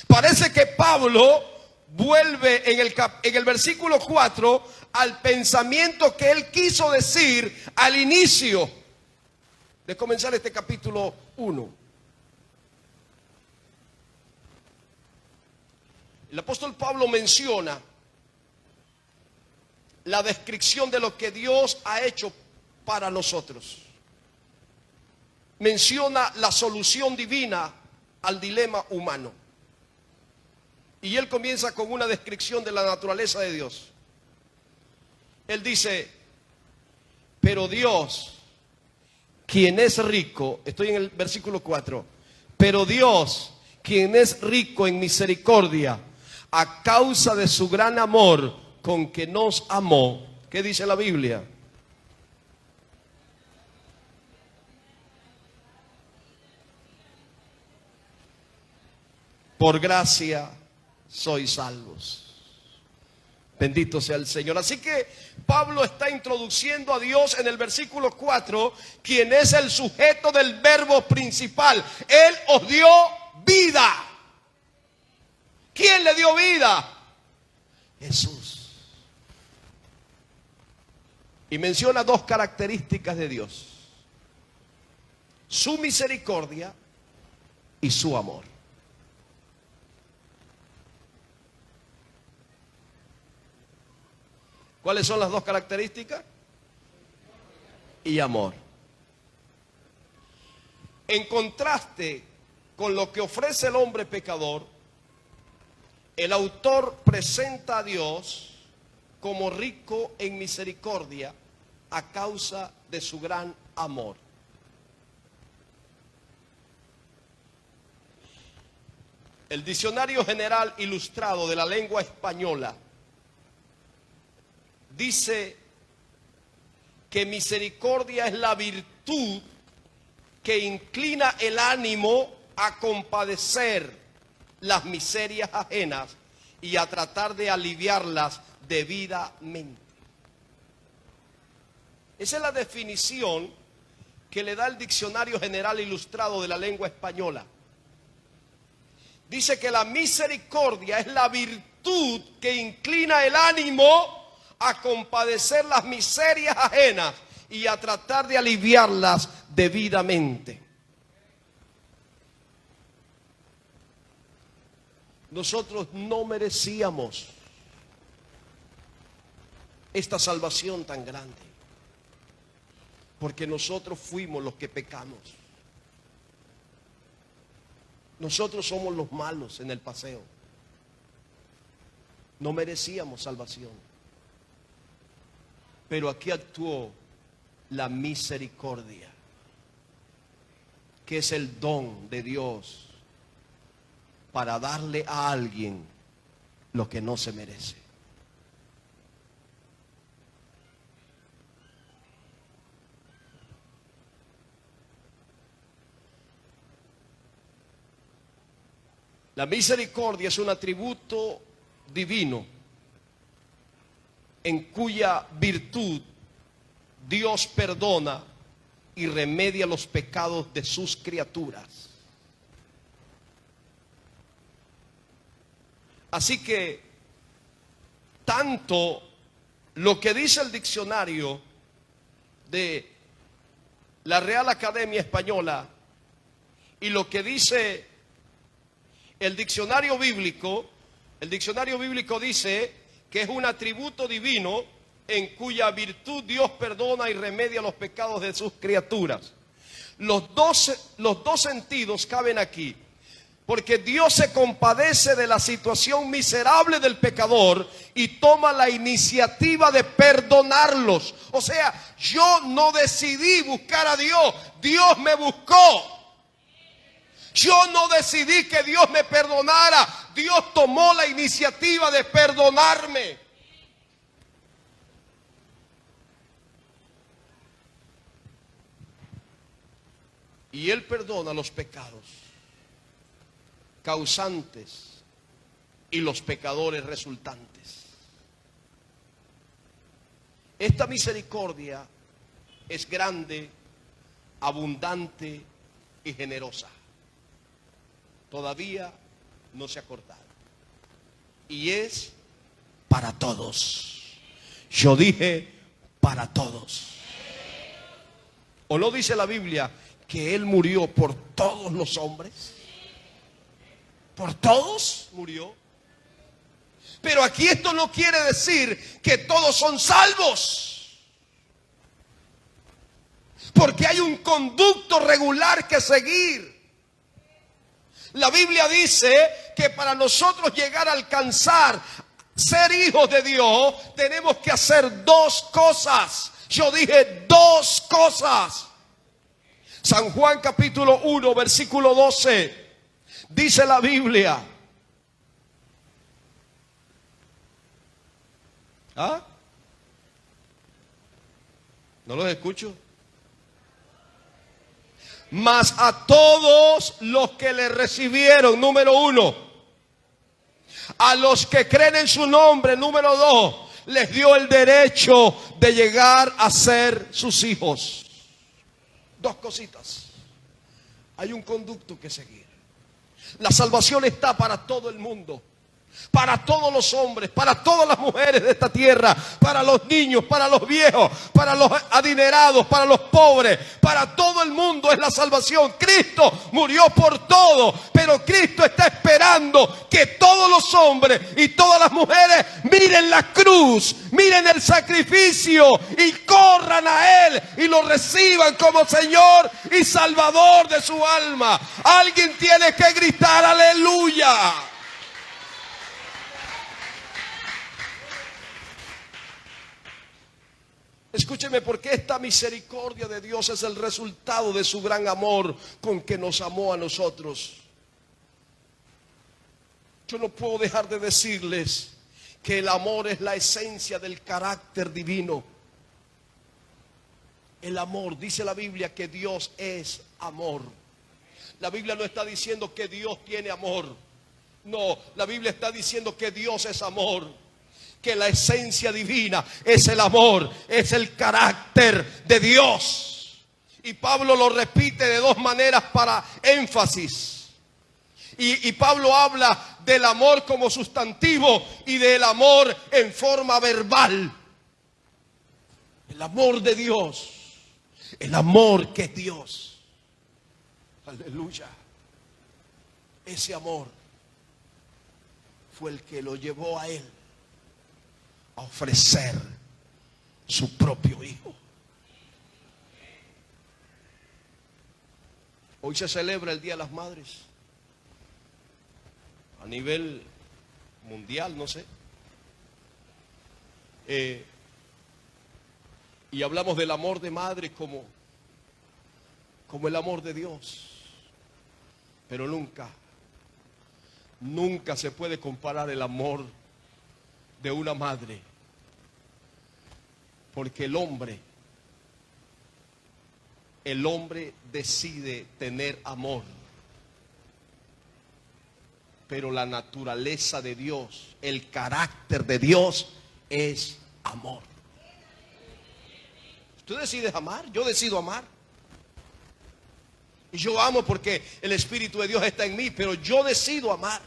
Parece que Pablo vuelve en el versículo 4 al pensamiento que él quiso decir al inicio de comenzar este capítulo 1. El apóstol Pablo menciona la descripción de lo que Dios ha hecho para nosotros. menciona la solución divina al dilema humano. Y él comienza con una descripción de la naturaleza de Dios. Él dice, pero Dios, quien es rico, estoy en el versículo 4, pero Dios, quien es rico en misericordia, a causa de su gran amor con que nos amó. ¿Qué dice la Biblia? Por gracia sois salvos. Bendito sea el Señor. Así que Pablo está introduciendo a Dios en el versículo 4, quien es el sujeto del verbo principal. Él os dio vida. ¿Quién le dio vida? Jesús. Y menciona dos características de Dios: su misericordia y su amor. ¿Cuáles son las dos características? Y amor. En contraste con lo que ofrece el hombre pecador, el autor presenta a Dios como rico en misericordia a causa de su gran amor. El Diccionario General Ilustrado de la Lengua Española dice que misericordia es la virtud que inclina el ánimo a compadecer las miserias ajenas y a tratar de aliviarlas debidamente. Esa es la definición que le da el Diccionario General Ilustrado de la Lengua Española. Dice que la misericordia es la virtud que inclina el ánimo a compadecer las miserias ajenas y a tratar de aliviarlas debidamente. Nosotros no merecíamos esta salvación tan grande, porque nosotros fuimos los que pecamos. Nosotros somos los malos en el paseo. No merecíamos salvación. Pero aquí actuó la misericordia, que es el don de Dios para darle a alguien lo que no se merece. La misericordia es un atributo divino en cuya virtud Dios perdona y remedia los pecados de sus criaturas. Así que tanto lo que dice el diccionario de la Real Academia Española y lo que dice el diccionario bíblico dice que es un atributo divino en cuya virtud Dios perdona y remedia los pecados de sus criaturas. Los dos sentidos caben aquí, porque Dios se compadece de la situación miserable del pecador y toma la iniciativa de perdonarlos. O sea, yo no decidí buscar a Dios, Dios me buscó. Yo no decidí que Dios me perdonara, Dios tomó la iniciativa de perdonarme. Y Él perdona los pecados causantes y los pecadores resultantes. Esta misericordia es grande, abundante y generosa. Todavía no se ha cortado. Y es para todos. Yo dije para todos. ¿O no dice la Biblia que Él murió por todos los hombres? ¿Por todos murió? Pero aquí esto no quiere decir que todos son salvos. Porque hay un conducto regular que seguir. La Biblia dice que para nosotros llegar a alcanzar ser hijos de Dios, tenemos que hacer dos cosas. Yo dije dos cosas. San Juan capítulo 1, versículo 12. Dice la Biblia. ¿Ah? ¿No los escucho? Mas a todos los que le recibieron, número 1, a los que creen en su nombre, número 2, les dio el derecho de llegar a ser sus hijos. Dos cositas. Hay un conducto que seguir. La salvación está para todo el mundo, para todos los hombres, para todas las mujeres de esta tierra, para los niños, para los viejos, para los adinerados, para los pobres, para todo el mundo es la salvación. Cristo murió por todo, pero Cristo está esperando que todos los hombres y todas las mujeres miren la cruz, miren el sacrificio y corran a Él y lo reciban como Señor y Salvador de su alma. Alguien tiene que gritar aleluya. Escúcheme, porque esta misericordia de Dios es el resultado de su gran amor con que nos amó a nosotros. Yo no puedo dejar de decirles que el amor es la esencia del carácter divino. El amor, dice la Biblia que Dios es amor. La Biblia no está diciendo que Dios tiene amor. No, la Biblia está diciendo que Dios es amor. Que la esencia divina es el amor, es el carácter de Dios. Y Pablo lo repite de dos maneras para énfasis. Y Pablo habla del amor como sustantivo y del amor en forma verbal. El amor de Dios, el amor que es Dios. Aleluya. Ese amor fue el que lo llevó a Él a ofrecer su propio hijo. Hoy se celebra el Día de las Madres a nivel mundial, no sé. Y hablamos del amor de madre como el amor de Dios. Pero nunca se puede comparar el amor de una madre. Porque el hombre decide tener amor. Pero la naturaleza de Dios, el carácter de Dios es amor. ¿Tú decides amar? Yo decido amar. Y yo amo porque el Espíritu de Dios está en mí, pero yo decido amar.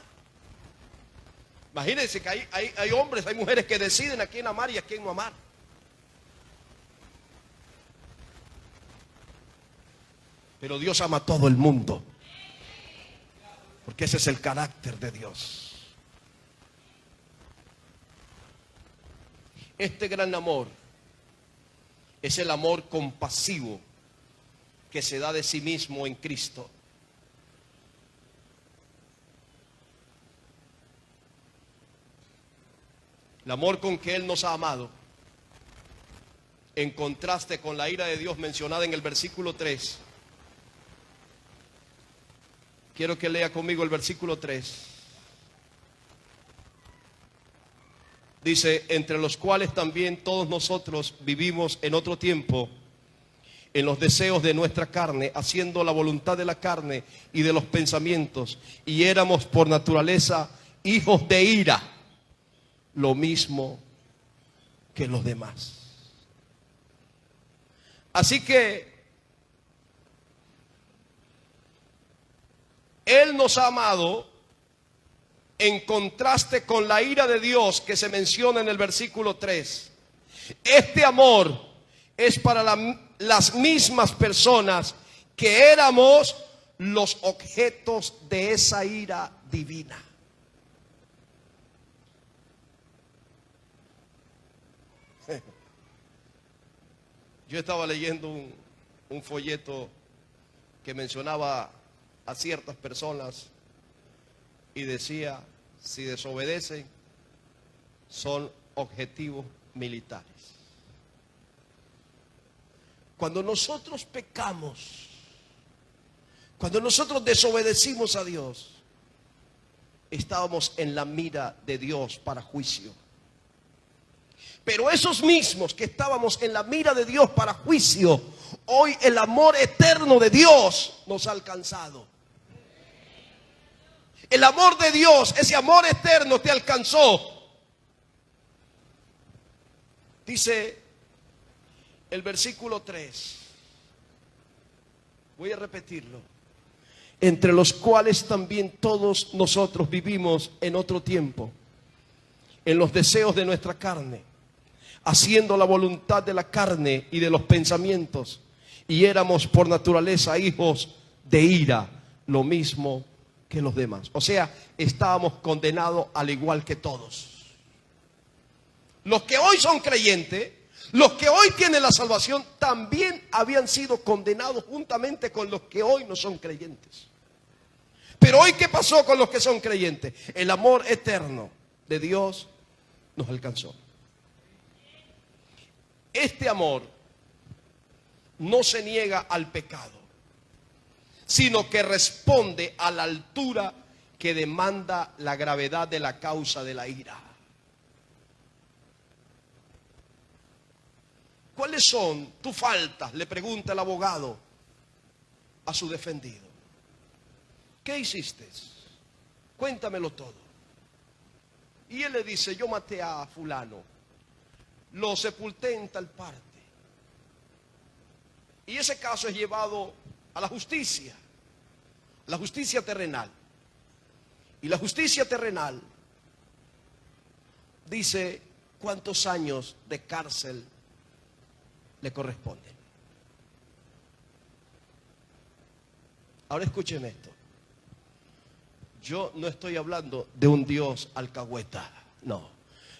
Imagínense que hay hombres, hay mujeres que deciden a quién amar y a quién no amar. Pero Dios ama a todo el mundo. Porque ese es el carácter de Dios. Este gran amor es el amor compasivo que se da de sí mismo en Cristo. El amor con que Él nos ha amado, en contraste con la ira de Dios mencionada en el versículo 3. Quiero que lea conmigo el versículo 3. Dice, entre los cuales también todos nosotros vivimos en otro tiempo, en los deseos de nuestra carne, haciendo la voluntad de la carne y de los pensamientos, y éramos por naturaleza hijos de ira, lo mismo que los demás. Así que Él nos ha amado en contraste con la ira de Dios que se menciona en el versículo 3. Este amor es para las mismas personas que éramos los objetos de esa ira divina. Yo estaba leyendo un folleto que mencionaba a ciertas personas y decía, si desobedecen, son objetivos militares. Cuando nosotros pecamos, cuando nosotros desobedecimos a Dios, estábamos en la mira de Dios para juicio. Pero esos mismos que estábamos en la mira de Dios para juicio, hoy el amor eterno de Dios nos ha alcanzado. El amor de Dios, ese amor eterno te alcanzó. Dice el versículo 3. Voy a repetirlo. Entre los cuales también todos nosotros vivimos en otro tiempo, en los deseos de nuestra carne, haciendo la voluntad de la carne y de los pensamientos, y éramos por naturaleza hijos de ira, lo mismo que los demás. O sea, estábamos condenados al igual que todos. Los que hoy son creyentes, los que hoy tienen la salvación, también habían sido condenados juntamente con los que hoy no son creyentes. Pero hoy, ¿qué pasó con los que son creyentes? El amor eterno de Dios nos alcanzó. Este amor no se niega al pecado, sino que responde a la altura que demanda la gravedad de la causa de la ira. ¿Cuáles son tus faltas?, le pregunta el abogado a su defendido. ¿Qué hiciste? Cuéntamelo todo. Y él le dice, yo maté a fulano, lo sepulté en tal parte. Y ese caso es llevado a la justicia terrenal. Y la justicia terrenal dice cuántos años de cárcel le corresponden. Ahora escuchen esto. Yo no estoy hablando de un Dios alcahueta, no.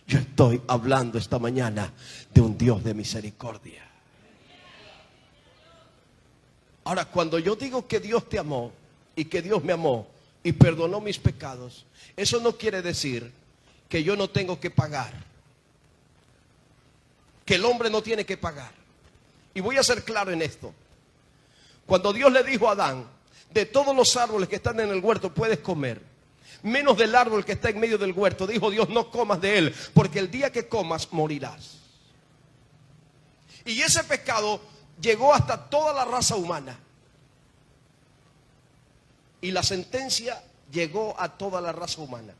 Yo estoy hablando esta mañana de un Dios de misericordia. Ahora, cuando yo digo que Dios te amó y que Dios me amó y perdonó mis pecados, eso no quiere decir que yo no tengo que pagar, que el hombre no tiene que pagar. Y voy a ser claro en esto. Cuando Dios le dijo a Adán, de todos los árboles que están en el huerto puedes comer, menos del árbol que está en medio del huerto, dijo Dios, no comas de él, porque el día que comas morirás. Y ese pecado llegó hasta toda la raza humana. Y la sentencia llegó a toda la raza humana.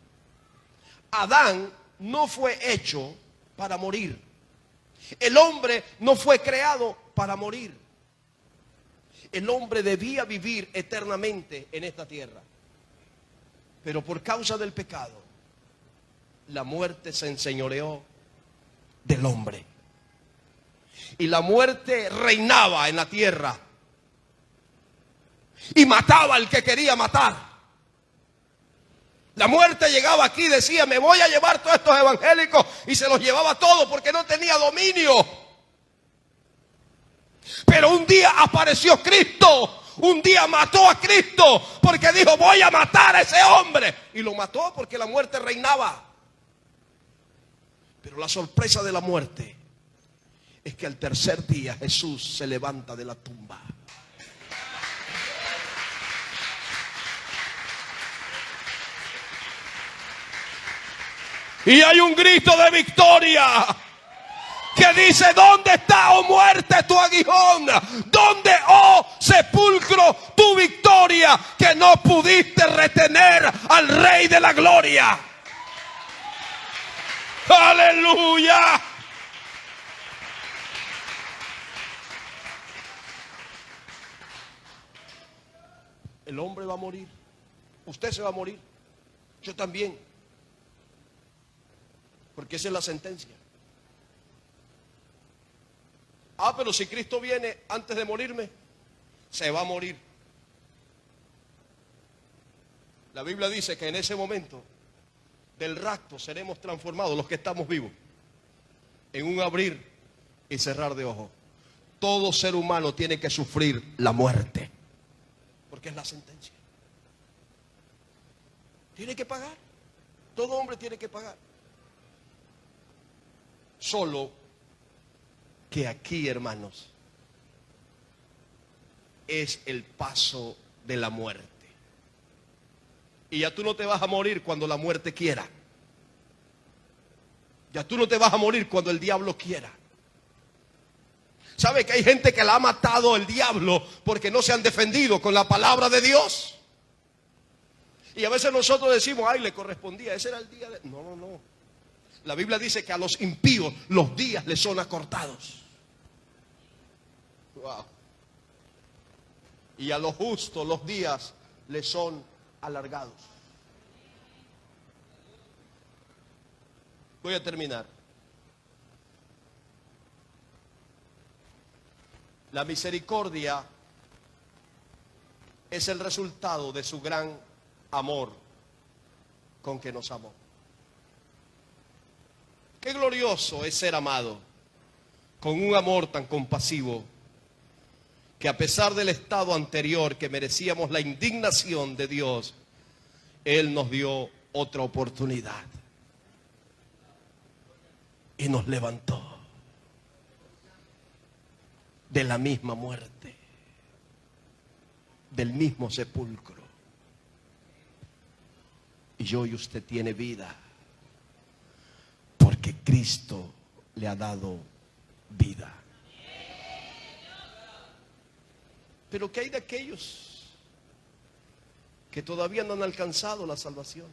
Adán no fue hecho para morir. El hombre no fue creado para morir. El hombre debía vivir eternamente en esta tierra. Pero por causa del pecado, la muerte se enseñoreó del hombre. Y la muerte reinaba en la tierra. Y mataba al que quería matar. La muerte llegaba aquí y decía, me voy a llevar todos estos evangélicos. Y se los llevaba todos porque no tenía dominio. Pero un día apareció Cristo. Un día mató a Cristo porque dijo, voy a matar a ese hombre. Y lo mató porque la muerte reinaba. Pero la sorpresa de la muerte es que al tercer día Jesús se levanta de la tumba. Y hay un grito de victoria que dice, ¿dónde está, oh muerte, tu aguijón? ¿Dónde, oh sepulcro, tu victoria, que no pudiste retener al Rey de la Gloria? ¡Aleluya! El hombre va a morir. Usted se va a morir. Yo también. Porque esa es la sentencia. Ah, pero si Cristo viene antes de morirme, se va a morir. La Biblia dice que en ese momento del rapto seremos transformados, los que estamos vivos, en un abrir y cerrar de ojos. todo ser humano tiene que sufrir la muerte, porque es la sentencia. Tiene que pagar. Todo hombre tiene que pagar. Solo que aquí, hermanos, es el paso de la muerte. Y ya tú no te vas a morir cuando la muerte quiera. Ya tú no te vas a morir cuando el diablo quiera. ¿Sabe que hay gente que la ha matado el diablo porque no se han defendido con la palabra de Dios? Y a veces nosotros decimos, ay, le correspondía, ese era el día de... No, no, no. La Biblia dice que a los impíos los días les son acortados. Wow. Y a los justos los días les son alargados. Voy a terminar. La misericordia es el resultado de su gran amor con que nos amó. Qué glorioso es ser amado con un amor tan compasivo, que a pesar del estado anterior que merecíamos la indignación de Dios, Él nos dio otra oportunidad y nos levantó de la misma muerte, del mismo sepulcro. Y hoy usted tiene vida porque Cristo le ha dado vida. Pero ¿qué hay de aquellos que todavía no han alcanzado la salvación?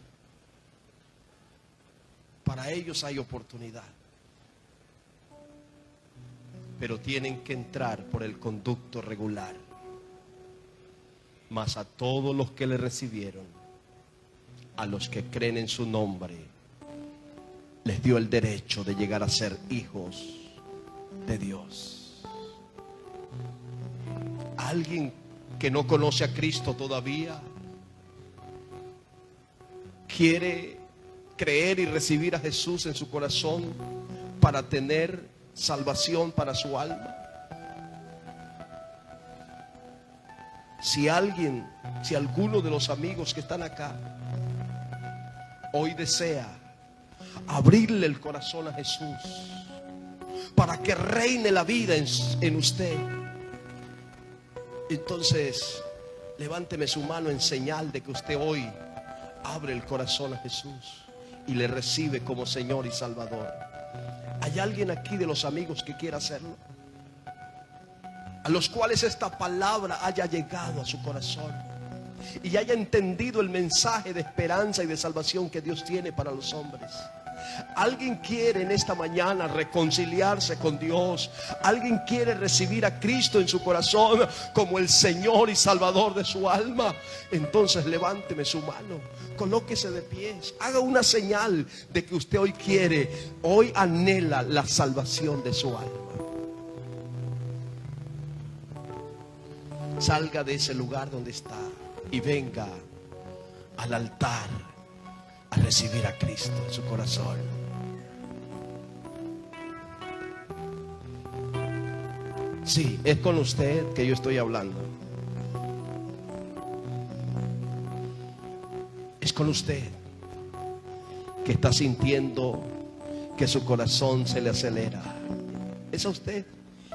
Para ellos hay oportunidad, pero tienen que entrar por el conducto regular. Mas a todos los que le recibieron, a los que creen en su nombre, les dio el derecho de llegar a ser hijos de Dios. Alguien que no conoce a Cristo todavía quiere creer y recibir a Jesús en su corazón para tener salvación para su alma. Si alguno de los amigos que están acá hoy desea abrirle el corazón a Jesús para que reine la vida en usted, entonces levánteme su mano en señal de que usted hoy abre el corazón a Jesús y le recibe como Señor y Salvador. ¿Hay alguien aquí de los amigos que quiera hacerlo? A los cuales esta palabra haya llegado a su corazón y haya entendido el mensaje de esperanza y de salvación que Dios tiene para los hombres. Alguien quiere en esta mañana reconciliarse con Dios. Alguien quiere recibir a Cristo en su corazón como el Señor y Salvador de su alma. Entonces levánteme su mano, colóquese de pies, haga una señal de que usted hoy quiere, hoy anhela la salvación de su alma. Salga de ese lugar donde está y venga al altar a recibir a Cristo en su corazón. Sí, es con usted que yo estoy hablando. Es con usted que está sintiendo que su corazón se le acelera. Es a usted,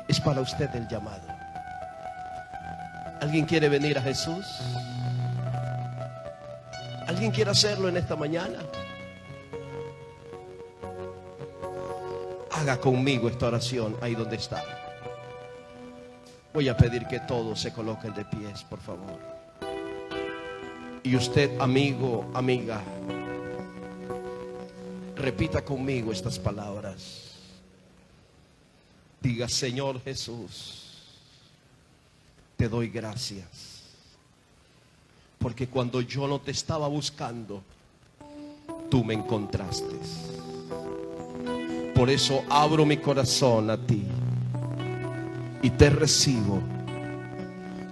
es para usted el llamado. ¿Alguien quiere venir a Jesús? ¿Alguien quiere hacerlo en esta mañana? Haga conmigo esta oración ahí donde está. Voy a pedir que todos se coloquen de pies, por favor. Y usted, amigo, amiga, repita conmigo estas palabras. Diga: Señor Jesús, te doy gracias. Porque cuando yo no te estaba buscando, tú me encontraste. Por eso abro mi corazón a ti y te recibo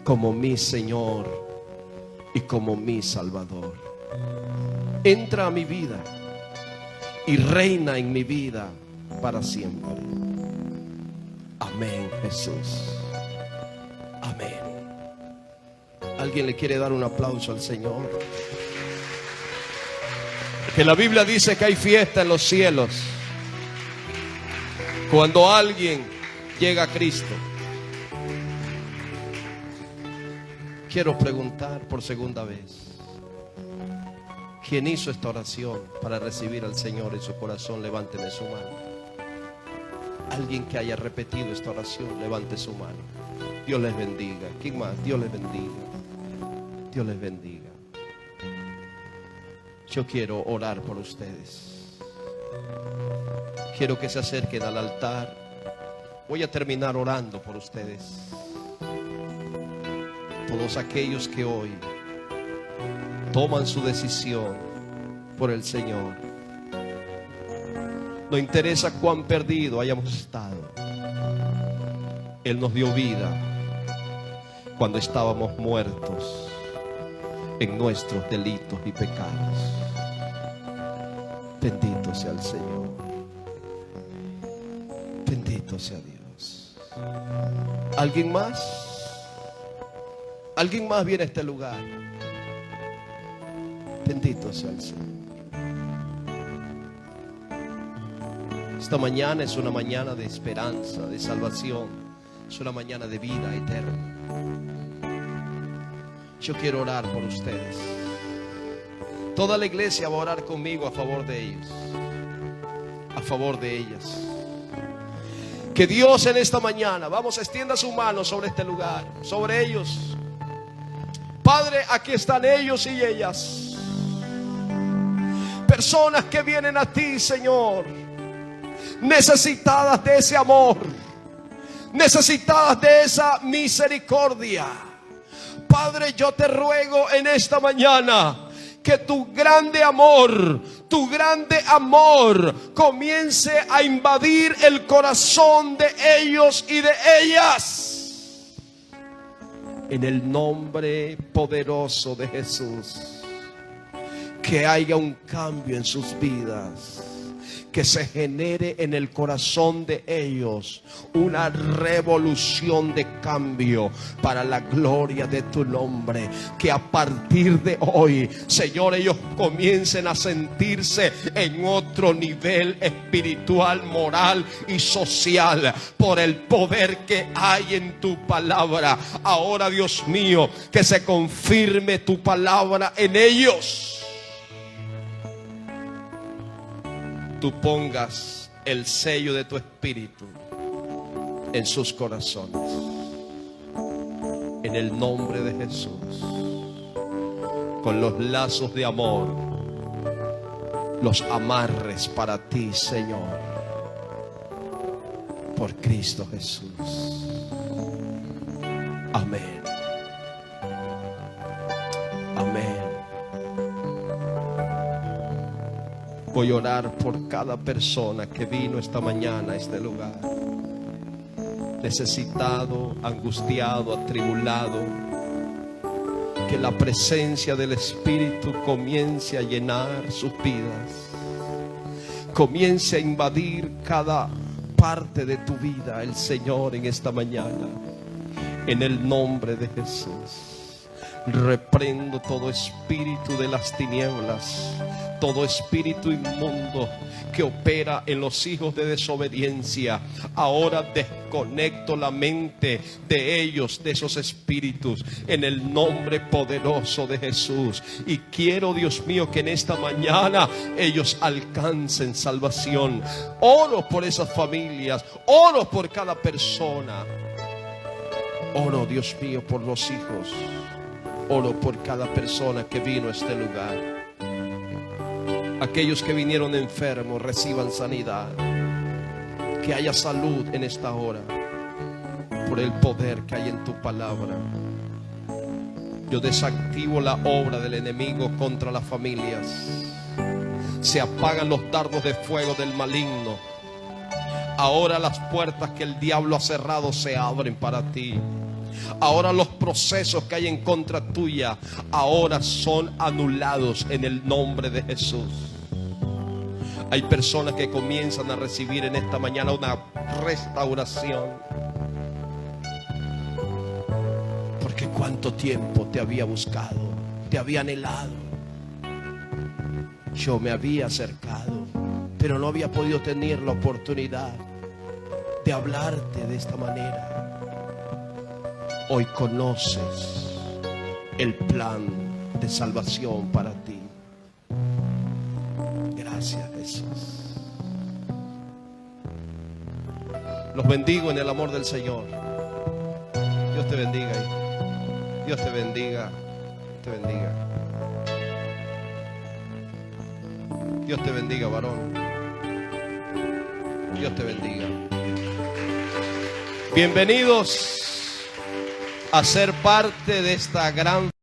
como mi Señor y como mi Salvador. Entra a mi vida y reina en mi vida para siempre. Amén, Jesús. Amén. ¿Alguien le quiere dar un aplauso al Señor? Que la Biblia dice que hay fiesta en los cielos cuando alguien llega a Cristo. Quiero preguntar por segunda vez: ¿quién hizo esta oración para recibir al Señor en su corazón? Levánteme su mano. Alguien que haya repetido esta oración, levante su mano. Dios les bendiga. ¿Quién más? Dios les bendiga. Dios les bendiga. Yo quiero orar por ustedes. Quiero que se acerquen al altar. Voy a terminar orando por ustedes. Todos aquellos que hoy toman su decisión por el Señor. No interesa cuán perdido hayamos estado. Él nos dio vida cuando estábamos muertos en nuestros delitos y pecados. Bendito sea el Señor. Bendito sea Dios. ¿Alguien más? ¿Alguien más viene a este lugar? Bendito sea el Señor. Esta mañana es una mañana de esperanza, de salvación. Es una mañana de vida eterna. Yo quiero orar por ustedes. Toda la iglesia va a orar conmigo a favor de ellos, a favor de ellas. Que Dios en esta mañana, vamos, extienda su mano sobre este lugar, sobre ellos. Padre, aquí están ellos y ellas. Personas que vienen a ti, Señor, necesitadas de ese amor, necesitadas de esa misericordia. Padre, yo te ruego en esta mañana que tu grande amor comience a invadir el corazón de ellos y de ellas. En el nombre poderoso de Jesús, que haya un cambio en sus vidas. Que se genere en el corazón de ellos una revolución de cambio para la gloria de tu nombre. Que a partir de hoy, Señor, ellos comiencen a sentirse en otro nivel espiritual, moral y social por el poder que hay en tu palabra. Ahora, Dios mío, que se confirme tu palabra en ellos. Tú pongas el sello de tu espíritu en sus corazones. En el nombre de Jesús, con los lazos de amor, los amarres para ti, Señor, por Cristo Jesús. Amén. Amén. Voy a orar por cada persona que vino esta mañana a este lugar, necesitado, angustiado, atribulado. Que la presencia del Espíritu comience a llenar sus vidas, comience a invadir cada parte de tu vida, el Señor, en esta mañana. En el nombre de Jesús, reprendo todo espíritu de las tinieblas, todo espíritu inmundo que opera en los hijos de desobediencia. Ahora desconecto la mente de ellos, de esos espíritus, en el nombre poderoso de Jesús. Y quiero, Dios mío, que en esta mañana ellos alcancen salvación. Oro por esas familias, oro por cada persona. Oro, Dios mío, por los hijos. Oro por cada persona que vino a este lugar. Aquellos que vinieron enfermos reciban sanidad. Que haya salud en esta hora por el poder que hay en tu palabra. Yo desactivo la obra del enemigo contra las familias. Se apagan los dardos de fuego del maligno. Ahora las puertas que el diablo ha cerrado se abren para ti. Ahora los procesos que hay en contra tuya ahora son anulados en el nombre de Jesús. Hay personas que comienzan a recibir en esta mañana una restauración. Porque cuánto tiempo te había buscado, te había anhelado. Yo me había acercado, pero no había podido tener la oportunidad de hablarte de esta manera. Hoy conoces el plan de salvación para ti. Gracias, Jesús. Los bendigo en el amor del Señor. Dios te bendiga, hijo. Dios te bendiga. Te bendiga. Dios te bendiga, varón. Dios te bendiga. Bienvenidos a ser parte de esta gran